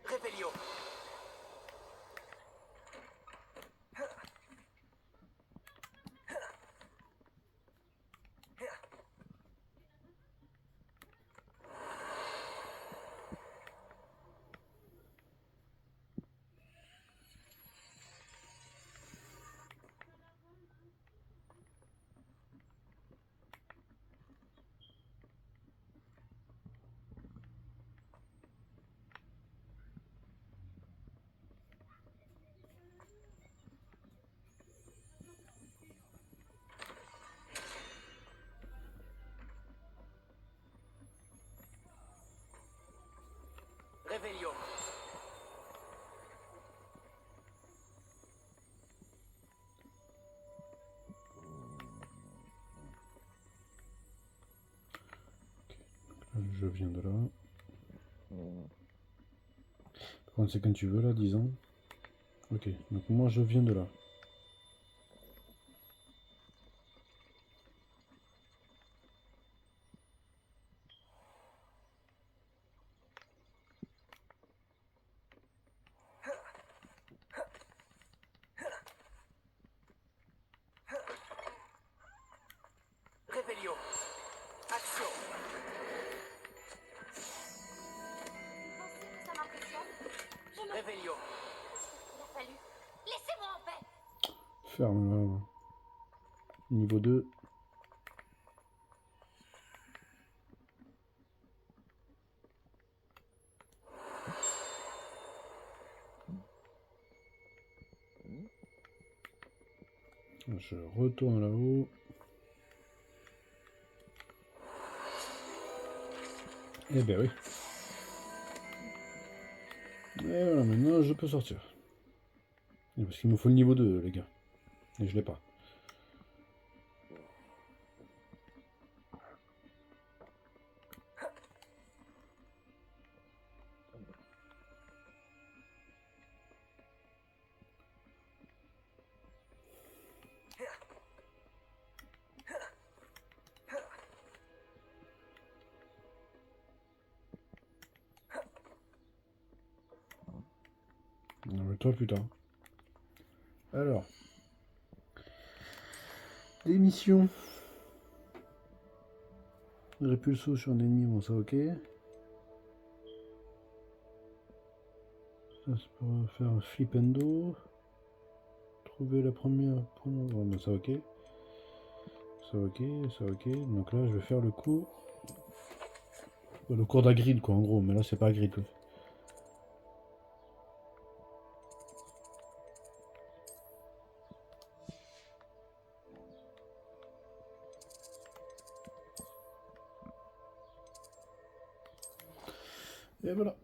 Revelio. Revelio. Je viens de là. Par contre, c'est quand tu veux là, disons. Ok, donc moi je viens de là. Revelio. Action. Pensez que ça m'impressionne? Je me... Revelio. Il a fallu. Laissez-moi en paix! Ferme là. Niveau 2. Je retourne là-haut. Eh ben oui. Et voilà, maintenant je peux sortir. Et parce qu'il me faut le niveau 2, les gars. Et je l'ai pas. Toi putain. Alors. Des missions. Répulso sur un ennemi, bon ça ok. Ça c'est pour faire un flipendo. Trouver la première. Bon, ben, ça ok. Ça ok, ça ok. Donc là je vais faire le coup. Le cours d'Agrid quoi en gros, mais là c'est pas Agrid quoi. Et voilà.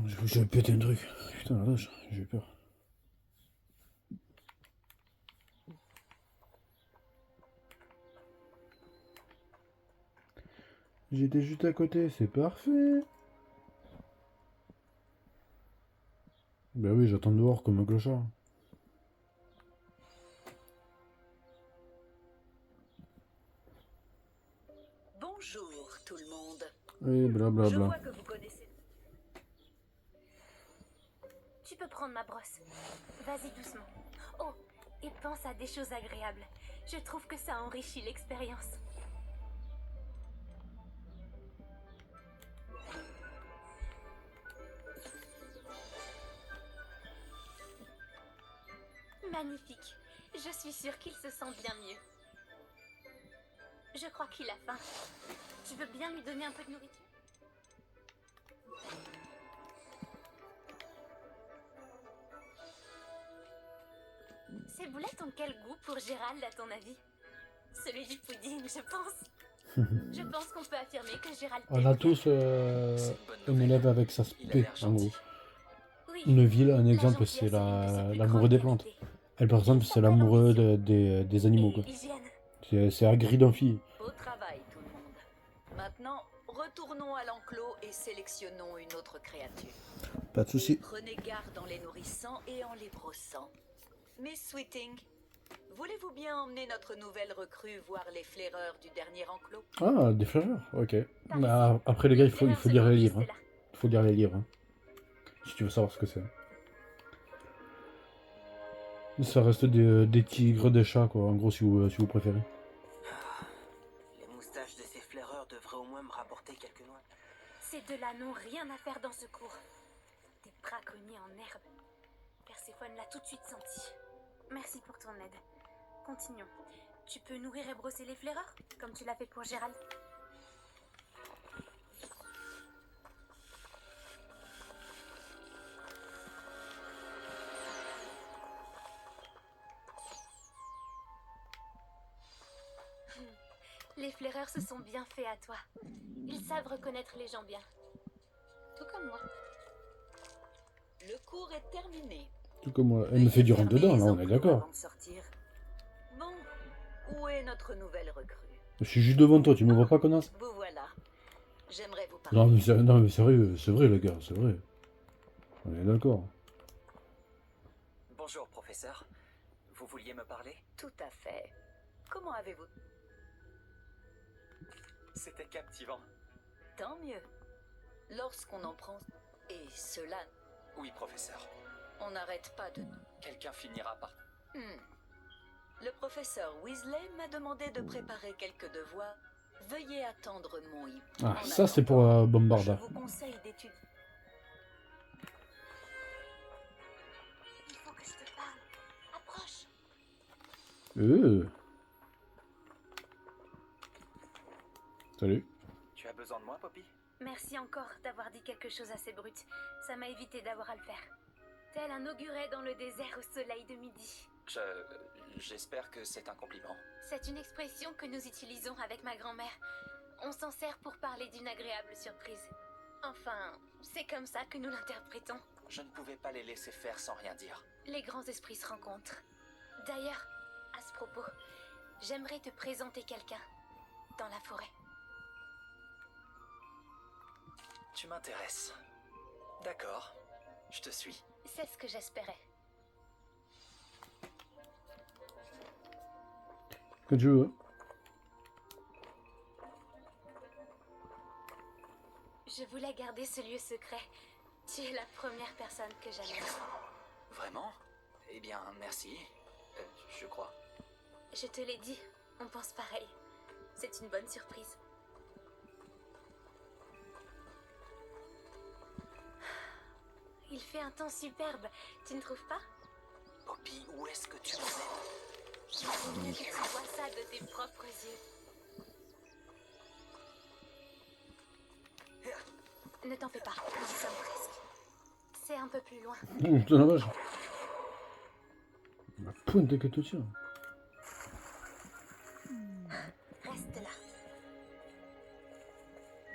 Je vais péter un truc. Putain la vache, j'ai eu peur. J'étais juste à côté, c'est parfait. Ben oui, j'attends dehors comme un clochard. Bonjour tout le monde. Et Je blablabla. vois que vous connaissez. Tu peux prendre ma brosse. Vas-y doucement. Oh, et pense à des choses agréables. Je trouve que ça enrichit l'expérience. Magnifique. Je suis sûre qu'il se sent bien mieux. Je crois qu'il a faim. Tu veux bien lui donner un peu de nourriture? Ces boulettes ont quel goût pour Gérald, à ton avis? Celui du pudding, je pense. Je pense qu'on peut affirmer que Gérald... On a tous C'est une bonne un nouvelle. élève avec sa Il a spé, l'air en gros. gentil. Oui, Une ville, un la exemple, gentillesse c'est est l'une de ses plus l'amoureux grandes des plantes. qualités. Elle, par exemple, c'est l'amoureux des animaux, quoi. Et l'hygiène. C'est agri d'amphi. Au travail, tout le monde. Maintenant, retournons à l'enclos et sélectionnons une autre créature. Pas de soucis. Prenez garde en les nourrissant et en les brossant. Miss Sweeting, voulez-vous bien emmener notre nouvelle recrue voir les flaireurs du dernier enclos? Ah, des fleurs, ok. Par Bah, ici. après, les gars, il faut Demain, lire les seconde livres. liste Hein. est là. Il faut lire les livres. Hein. Si tu veux savoir ce que c'est. Ça reste des tigres, des chats, quoi, en gros, si vous préférez. Les moustaches de ces flaireurs devraient au moins me rapporter quelques noix. Ces deux-là n'ont rien à faire dans ce cours. Des braconniers en herbe. Perséphone l'a tout de suite senti. Merci pour ton aide. Continuons. Tu peux nourrir et brosser les flaireurs, comme tu l'as fait pour Gérald. Les flaireurs se sont bien faits à toi. Ils savent reconnaître les gens bien. Tout comme moi. Le cours est terminé. Tout comme moi. Elle me fait du rentre dedans, là, on est d'accord. Avant de sortir. Bon, où est notre nouvelle recrue? Je suis juste devant toi, tu me vois pas, connasse? Vous voilà. J'aimerais vous parler. Non, mais sérieux, c'est vrai, les gars, c'est vrai. On est d'accord. Bonjour, professeur. Vous vouliez me parler? Tout à fait. Comment avez-vous? C'était captivant. Tant mieux. Lorsqu'on en prend... Et cela, Oui, professeur. on n'arrête pas de... Quelqu'un finira par... Le professeur Weasley m'a demandé de préparer quelques devoirs. Veuillez attendre mon hip. Ah, En ça, c'est attendant, pour Je Bombarda. vous conseille d'étudier. Il faut que je te parle. Approche. Salut. Tu as besoin de moi, Poppy? Merci encore d'avoir dit quelque chose assez brut. Ça m'a évité d'avoir à le faire. Tel un auguret dans le désert au soleil de midi. J'espère que c'est un compliment. C'est une expression que nous utilisons avec ma grand-mère. On s'en sert pour parler d'une agréable surprise. Enfin, c'est comme ça que nous l'interprétons. Je ne pouvais pas les laisser faire sans rien dire. Les grands esprits se rencontrent. D'ailleurs, à ce propos, j'aimerais te présenter quelqu'un dans la forêt. Tu m'intéresses. D'accord, je te suis. C'est ce que j'espérais. Quand tu veux. Je voulais garder ce lieu secret. Tu es la première personne que j'aime. Vraiment? Eh bien, merci. Je crois. Je te l'ai dit, on pense pareil. C'est une bonne surprise. Il fait un temps superbe, tu ne trouves pas? Poppy, où est-ce que tu en es? Il faut mieux que tu vois ça de tes propres yeux. Ne t'en fais pas, nous y sommes presque. C'est un peu plus loin. C'est la vache. La pointe que tu tiens. Reste là.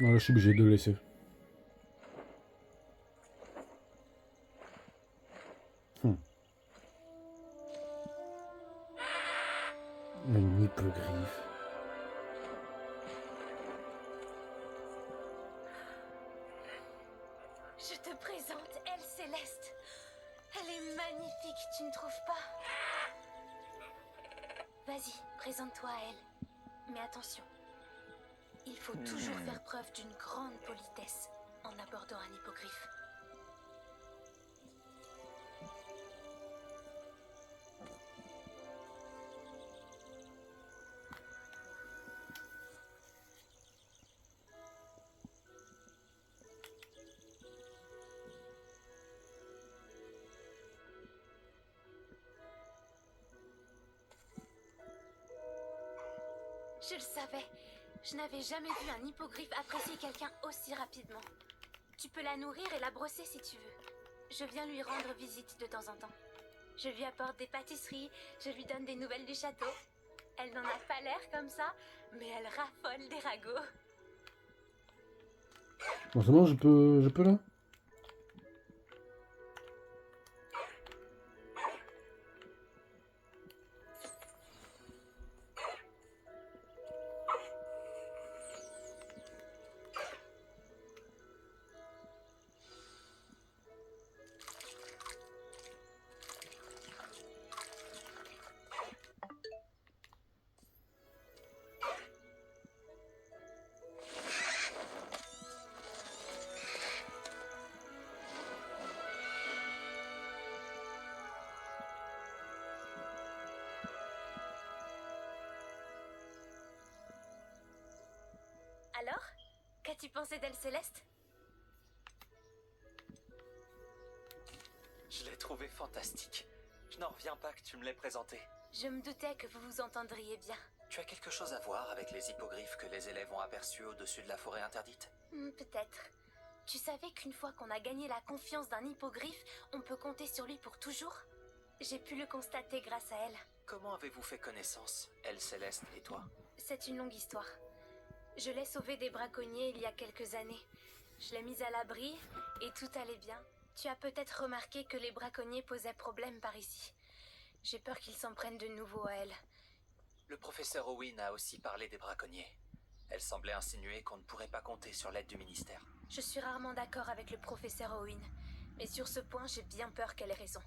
Non, là, je suis obligé de le laisser. Une hippogriffe. Je te présente Elle Céleste. Elle est magnifique, tu ne trouves pas? Vas-y, présente-toi à elle. Mais attention, il faut toujours faire preuve d'une grande politesse en abordant un hippogriffe. Je le savais. Je n'avais jamais vu un hippogriffe apprécier quelqu'un aussi rapidement. Tu peux la nourrir et la brosser si tu veux. Je viens lui rendre visite de temps en temps. Je lui apporte des pâtisseries, je lui donne des nouvelles du château. Elle n'en a pas l'air comme ça, mais elle raffole des ragots. Bon, c'est bon, je peux là? Alors, qu'as-tu pensé d'elle, Céleste? Je l'ai trouvé fantastique. Je n'en reviens pas que tu me l'aies présenté. Je me doutais que vous vous entendriez bien. Tu as quelque chose à voir avec les hippogriffes que les élèves ont aperçus au-dessus de la forêt interdite? Peut-être. Tu savais qu'une fois qu'on a gagné la confiance d'un hippogriffe, on peut compter sur lui pour toujours? J'ai pu le constater grâce à elle. Comment avez-vous fait connaissance, elle, Céleste et toi? C'est une longue histoire. Je l'ai sauvée des braconniers il y a quelques années. Je l'ai mise à l'abri et tout allait bien. Tu as peut-être remarqué que les braconniers posaient problème par ici. J'ai peur qu'ils s'en prennent de nouveau à elle. Le professeur Owen a aussi parlé des braconniers. Elle semblait insinuer qu'on ne pourrait pas compter sur l'aide du ministère. Je suis rarement d'accord avec le professeur Owen, mais sur ce point, j'ai bien peur qu'elle ait raison.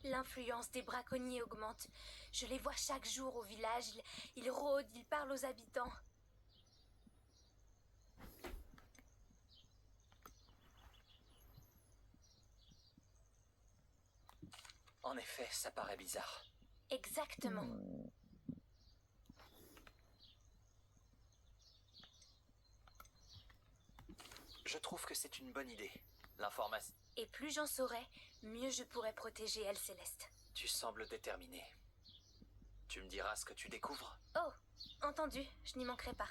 L'influence des braconniers augmente. Je les vois chaque jour au village. Ils rôdent, ils parlent aux habitants. En effet, ça paraît bizarre. Exactement. Je trouve que c'est une bonne idée. L'information... Et plus j'en saurai, mieux je pourrai protéger elle, Céleste. Tu sembles déterminé. Tu me diras ce que tu découvres? Oh, entendu, je n'y manquerai pas.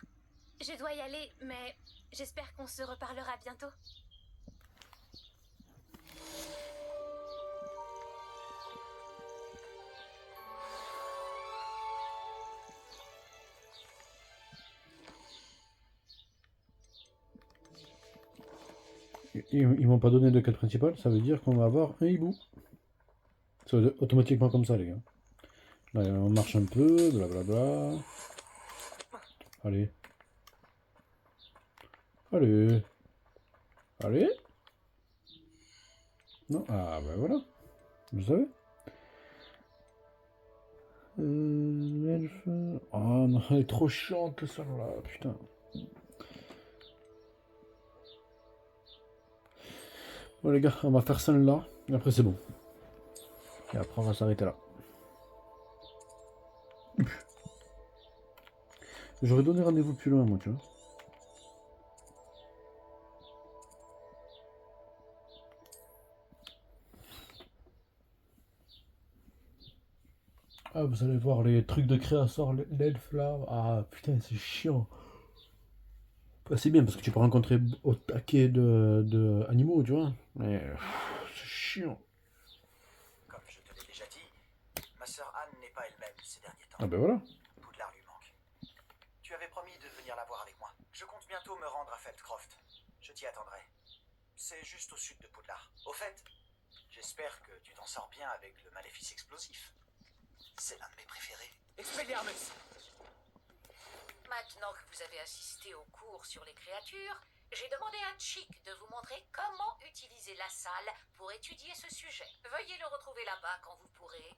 Je dois y aller, mais j'espère qu'on se reparlera bientôt. Ils m'ont pas donné de quête principale, ça veut dire qu'on va avoir un hibou. C'est automatiquement comme ça, les gars. Là, on marche un peu, blablabla. Allez. Allez. Allez. Non, ah ben voilà. Vous savez. L'elfe. Oh non, elle est trop chiante, ça là, putain. Bon les gars, on va faire celle-là, et après c'est bon. Et après on va s'arrêter là. J'aurais donné rendez-vous plus loin moi, tu vois. Ah, vous allez voir les trucs de création, l'elfe là. Ah putain, c'est chiant. Bah, c'est bien parce que tu peux rencontrer au taquet de animaux, tu vois. Mais c'est chiant. Comme je te l'ai déjà dit, ma sœur Anne n'est pas elle-même ces derniers temps. Ah ben voilà. Poudlard lui manque. Tu avais promis de venir la voir avec moi. Je compte bientôt me rendre à Feldcroft. Je t'y attendrai. C'est juste au sud de Poudlard. Au fait, j'espère que tu t'en sors bien avec le maléfice explosif. C'est l'un de mes préférés. Expelliarmus! Maintenant que vous avez assisté au cours sur les créatures, j'ai demandé à Chick de vous montrer comment utiliser la salle pour étudier ce sujet. Veuillez le retrouver là-bas quand vous pourrez.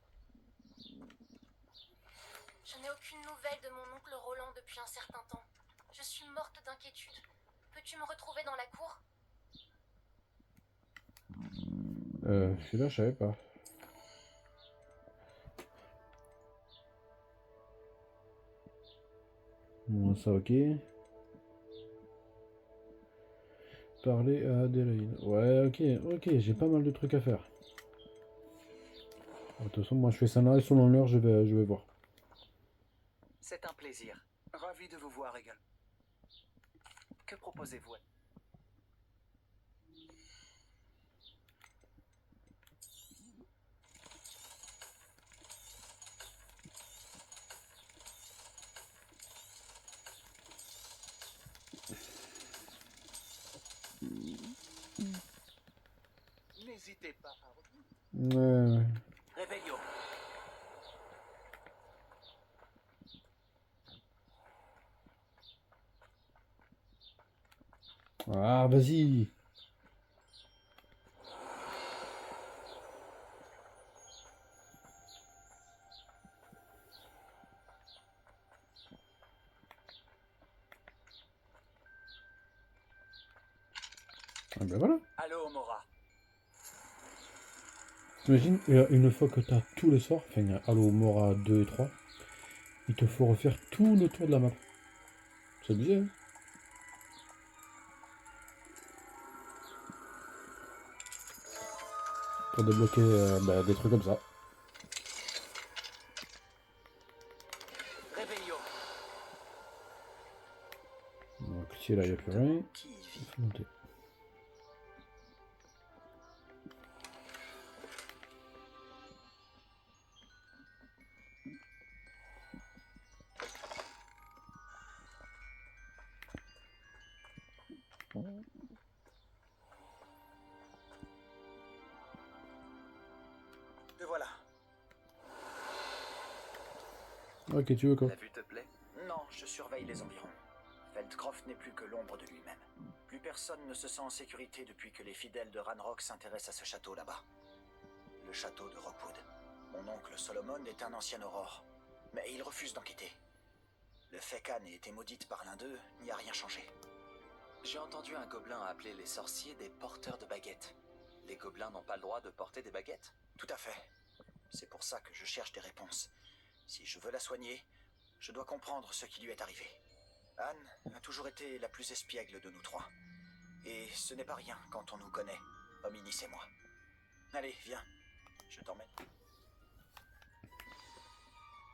Je n'ai aucune nouvelle de mon oncle Roland depuis un certain temps. Je suis morte d'inquiétude. Peux-tu me retrouver dans la cour? Celui-là, je savais pas. Bon, ça, ok. Parler à Adélaïde. Ouais, ok, j'ai pas mal de trucs à faire. De toute façon, moi je fais ça là et selon l'heure, je vais voir. C'est un plaisir. Ravi Ravi de vous voir également. Que proposez-vous? N'hésitez pas à... Ouais. Réveillon. Ah, vas-y. Ah ben voilà. Allô, Mora. T'imagines, une fois que t'as tous les sorts, enfin, Halo Mora 2 et 3, il te faut refaire tout le tour de la map. C'est abusé, hein. Pour débloquer des trucs comme ça. Réveillon. Donc ici, là, il n'y a plus rien. Qui y Il vit? faut monter. Te voilà. Ok, tu veux quoi? La vue te plaît? Non, je surveille les environs. Feldcroft n'est plus que l'ombre de lui-même. Plus personne ne se sent en sécurité depuis que les fidèles de Ranrock s'intéressent à ce château là-bas. Le château de Rockwood. Mon oncle Solomon est un ancien aurore, mais il refuse d'enquêter. Le fait qu'Anne ait été maudite par l'un d'eux n'y a rien changé. J'ai entendu un gobelin appeler les sorciers des porteurs de baguettes. Les gobelins n'ont pas le droit de porter des baguettes? Tout à fait. C'est pour ça que je cherche des réponses. Si je veux la soigner, je dois comprendre ce qui lui est arrivé. Anne a toujours été la plus espiègle de nous trois. Et ce n'est pas rien quand on nous connaît, Hominis et moi. Allez, viens, je t'emmène.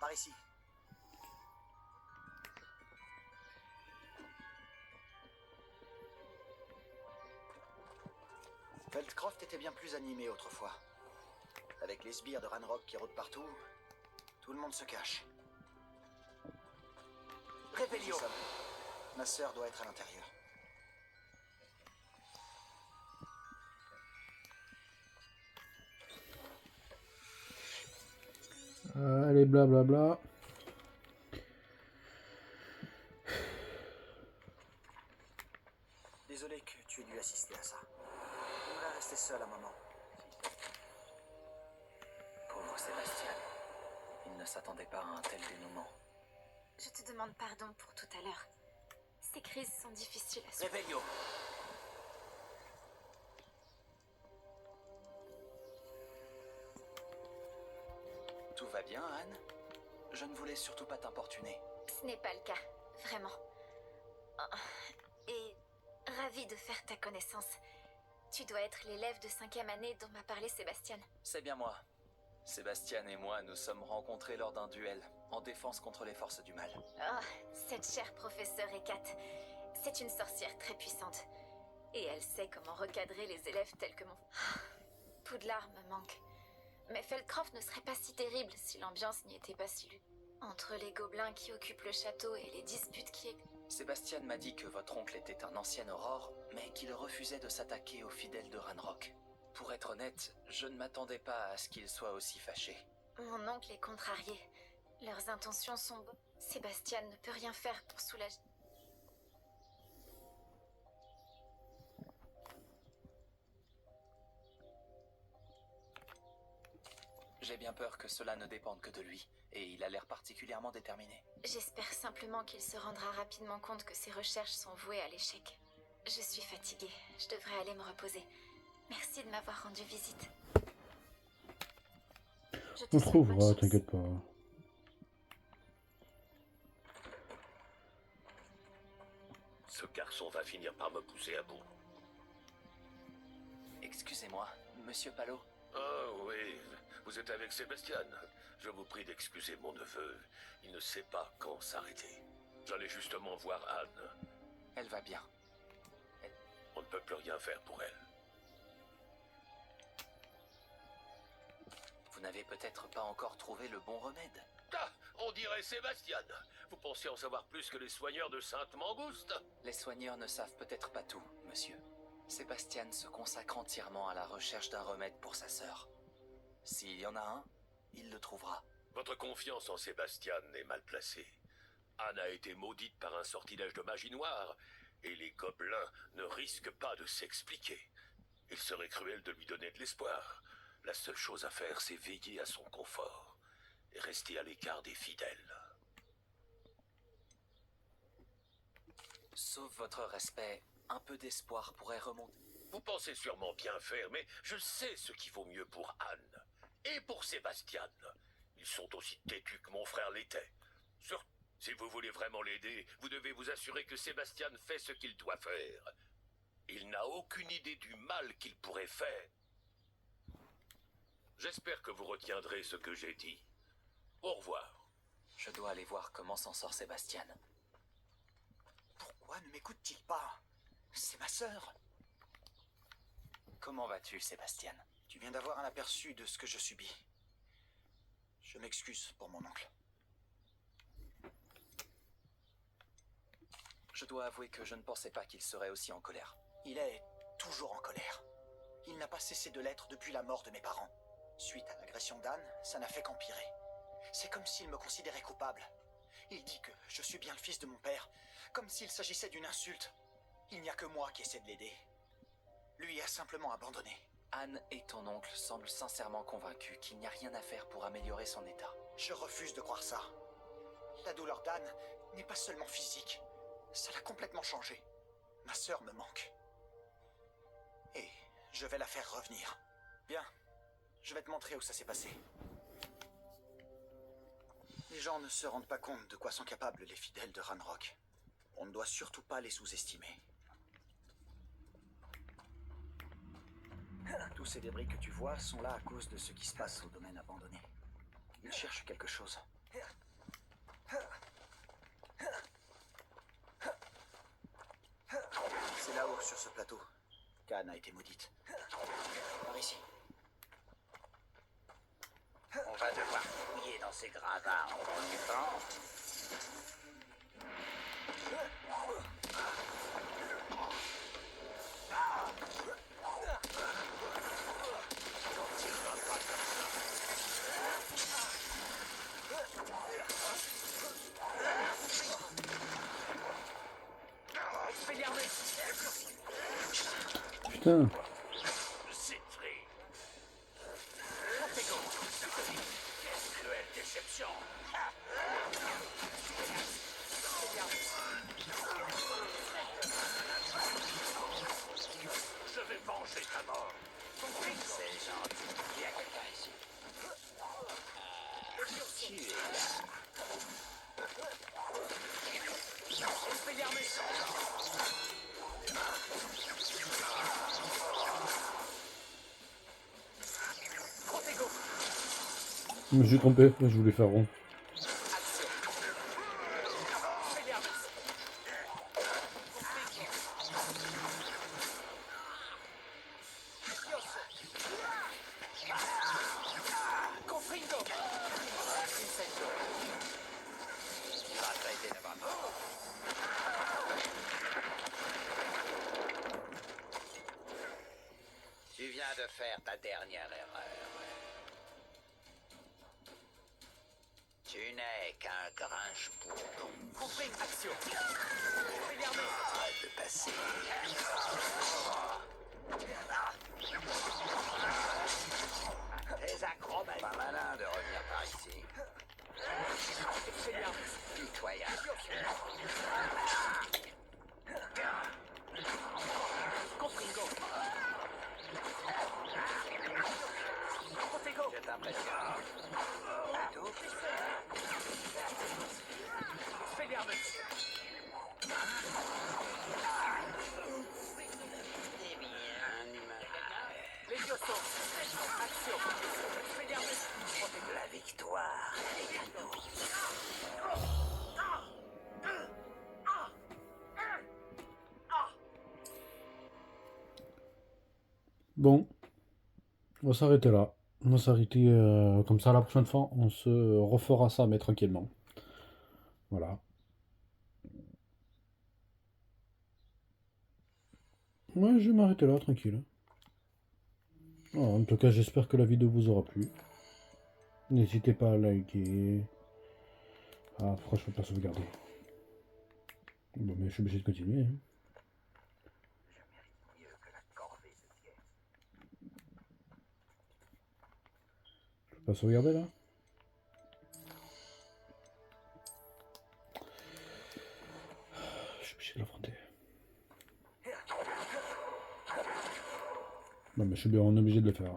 Par ici. Feldcroft était bien plus animé autrefois. Avec les sbires de Ranrock qui rôdent partout, tout le monde se cache. Réveillon. Ma sœur doit être à l'intérieur. Allez, blablabla. Désolé que tu aies dû assister à ça. On va rester seul un moment. Pauvre Sébastien. Il ne s'attendait pas à un tel dénouement. Je te demande pardon pour tout à l'heure. Ces crises sont difficiles à suivre. Réveillon. Tout va bien, Anne? Je ne voulais surtout pas t'importuner. Ce n'est pas le cas, vraiment. Oh, et ravie de faire ta connaissance. Tu dois être l'élève de 5e année dont m'a parlé Sébastien. C'est bien moi. Sébastien et moi nous sommes rencontrés lors d'un duel, en défense contre les forces du mal. Oh, cette chère professeure Hécate. C'est une sorcière très puissante. Et elle sait comment recadrer les élèves tels que mon... Poudlard me manque. Mais Feldcroft ne serait pas si terrible si l'ambiance n'y était pas si lutte. Entre les gobelins qui occupent le château et les disputes qui... Sébastien m'a dit que votre oncle était un ancien aurore, mais qu'il refusait de s'attaquer aux fidèles de Ranrock. Pour être honnête, je ne m'attendais pas à ce qu'il soit aussi fâché. Mon oncle est contrarié. Leurs intentions sont bonnes. Sébastien ne peut rien faire pour soulager... J'ai bien peur que cela ne dépende que de lui, et il a l'air particulièrement déterminé. J'espère simplement qu'il se rendra rapidement compte que ses recherches sont vouées à l'échec. Je suis fatiguée. Je devrais aller me reposer. Merci de m'avoir rendu visite. Je te On souhaite trouvera, bonne chance. t'inquiète pas. Ce garçon va finir par me pousser à bout. Excusez-moi, Monsieur Palot. Ah oui, vous êtes avec Sébastien. Je vous prie d'excuser mon neveu. Il ne sait pas quand s'arrêter. J'allais justement voir Anne. Elle va bien. On ne peut plus rien faire pour elle. Vous n'avez peut-être pas encore trouvé le bon remède. Ah, on dirait Sébastien. Vous pensez en savoir plus que les soigneurs de Sainte-Mangouste? Les soigneurs ne savent peut-être pas tout, monsieur. Sébastien se consacre entièrement à la recherche d'un remède pour sa sœur. S'il y en a un, il le trouvera. Votre confiance en Sébastien est mal placée. Anne a été maudite par un sortilège de magie noire, et les gobelins ne risquent pas de s'expliquer. Il serait cruel de lui donner de l'espoir. La seule chose à faire, c'est veiller à son confort et rester à l'écart des fidèles. Sauf votre respect, un peu d'espoir pourrait remonter. Vous pensez sûrement bien faire, mais je sais ce qui vaut mieux pour Anne. Et pour Sébastien. Ils sont aussi têtus que mon frère l'était. Surtout, si vous voulez vraiment l'aider, vous devez vous assurer que Sébastien fait ce qu'il doit faire. Il n'a aucune idée du mal qu'il pourrait faire. J'espère que vous retiendrez ce que j'ai dit. Au revoir. Je dois aller voir comment s'en sort Sébastien. Pourquoi ne m'écoute-t-il pas? C'est ma sœur. Comment vas-tu, Sébastien? Tu viens d'avoir un aperçu de ce que je subis. Je m'excuse pour mon oncle. Je dois avouer que je ne pensais pas qu'il serait aussi en colère. Il est toujours en colère. Il n'a pas cessé de l'être depuis la mort de mes parents. Suite à l'agression d'Anne, ça n'a fait qu'empirer. C'est comme s'il me considérait coupable. Il dit que je suis bien le fils de mon père, comme s'il s'agissait d'une insulte. Il n'y a que moi qui essaie de l'aider. Lui a simplement abandonné. Anne et ton oncle semblent sincèrement convaincus qu'il n'y a rien à faire pour améliorer son état. Je refuse de croire ça. La douleur d'Anne n'est pas seulement physique. Ça l'a complètement changé. Ma sœur me manque. Et je vais la faire revenir. Bien, je vais te montrer où ça s'est passé. Les gens ne se rendent pas compte de quoi sont capables les fidèles de Ranrock. On ne doit surtout pas les sous-estimer. Tous ces débris que tu vois sont là à cause de ce qui se passe au domaine abandonné. Ils cherchent quelque chose. C'est là-haut, sur ce plateau, qu'Anne a été maudite. Par ici. On va devoir fouiller dans ces gravats en remontant. Putain. C'est vrai. Cruelle déception. Je vais venger ta mort. C'est gentil. Il y a quelqu'un ici. Tu es là. Je me suis trompé, je voulais faire rond. Tu viens de faire ta dernière erreur. Tu n'es qu'un grinche-bourdon. Arrête de passer. Tes acrobaties. Pas malin de revenir par ici. Pitoyable. Je t'impressionne. Eh bien, un humain. La victoire est à nous. Bon, on va s'arrêter là. On va s'arrêter comme ça la prochaine fois. On se refera ça, mais tranquillement. Voilà. Ouais, je vais m'arrêter là, tranquille. Voilà, en tout cas, j'espère que la vidéo vous aura plu. N'hésitez pas à liker. Ah, pourquoi je peux pas sauvegarder? Bon, mais je suis obligé de continuer. Hein. Je peux pas sauvegarder là? Je suis obligé de l'affronter. Non, mais je suis bien obligé de le faire.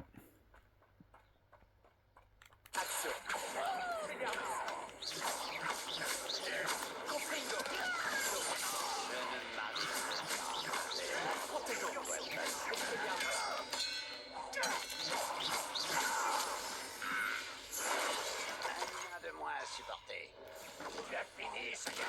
Rien de moins à supporter. Tu as fini, ça y est.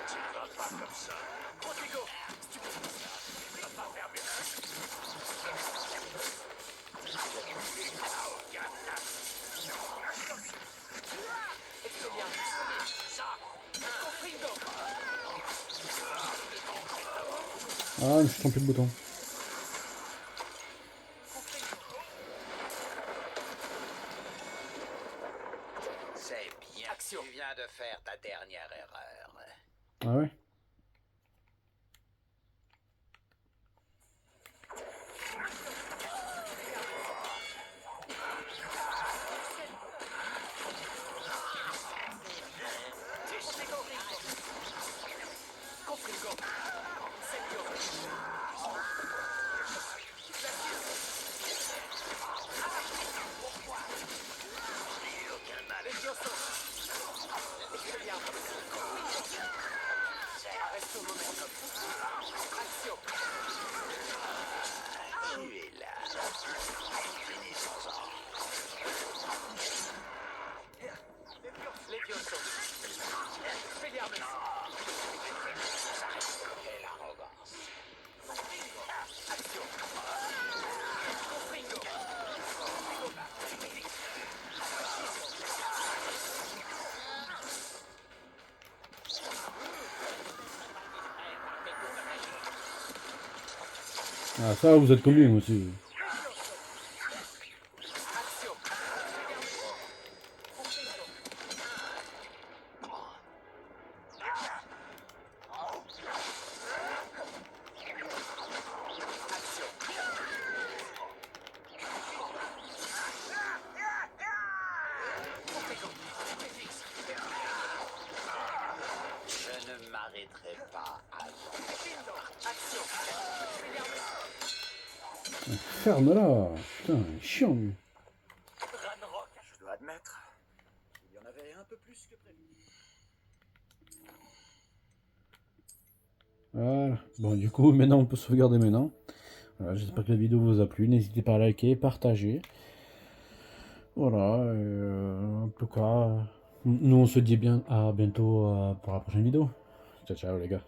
Tu ne vas pas comme ça. Rodrigo, tu vas pas faire mieux. Ah, je me suis trompé de bouton. C'est bien. Tu viens de faire ta dernière erreur. Ah ouais? Ah, ça, vous êtes combien aussi? Je ne m'arrêterai pas avant. Ferme-la! Putain, chiant lui. Je dois admettre, il y en avait un peu plus que prévu. Voilà. Bon, du coup, maintenant on peut sauvegarder maintenant. Voilà, j'espère que la vidéo vous a plu. N'hésitez pas à liker, partager. Voilà. En tout cas, nous on se dit bien à bientôt pour la prochaine vidéo. Ciao, ciao les gars.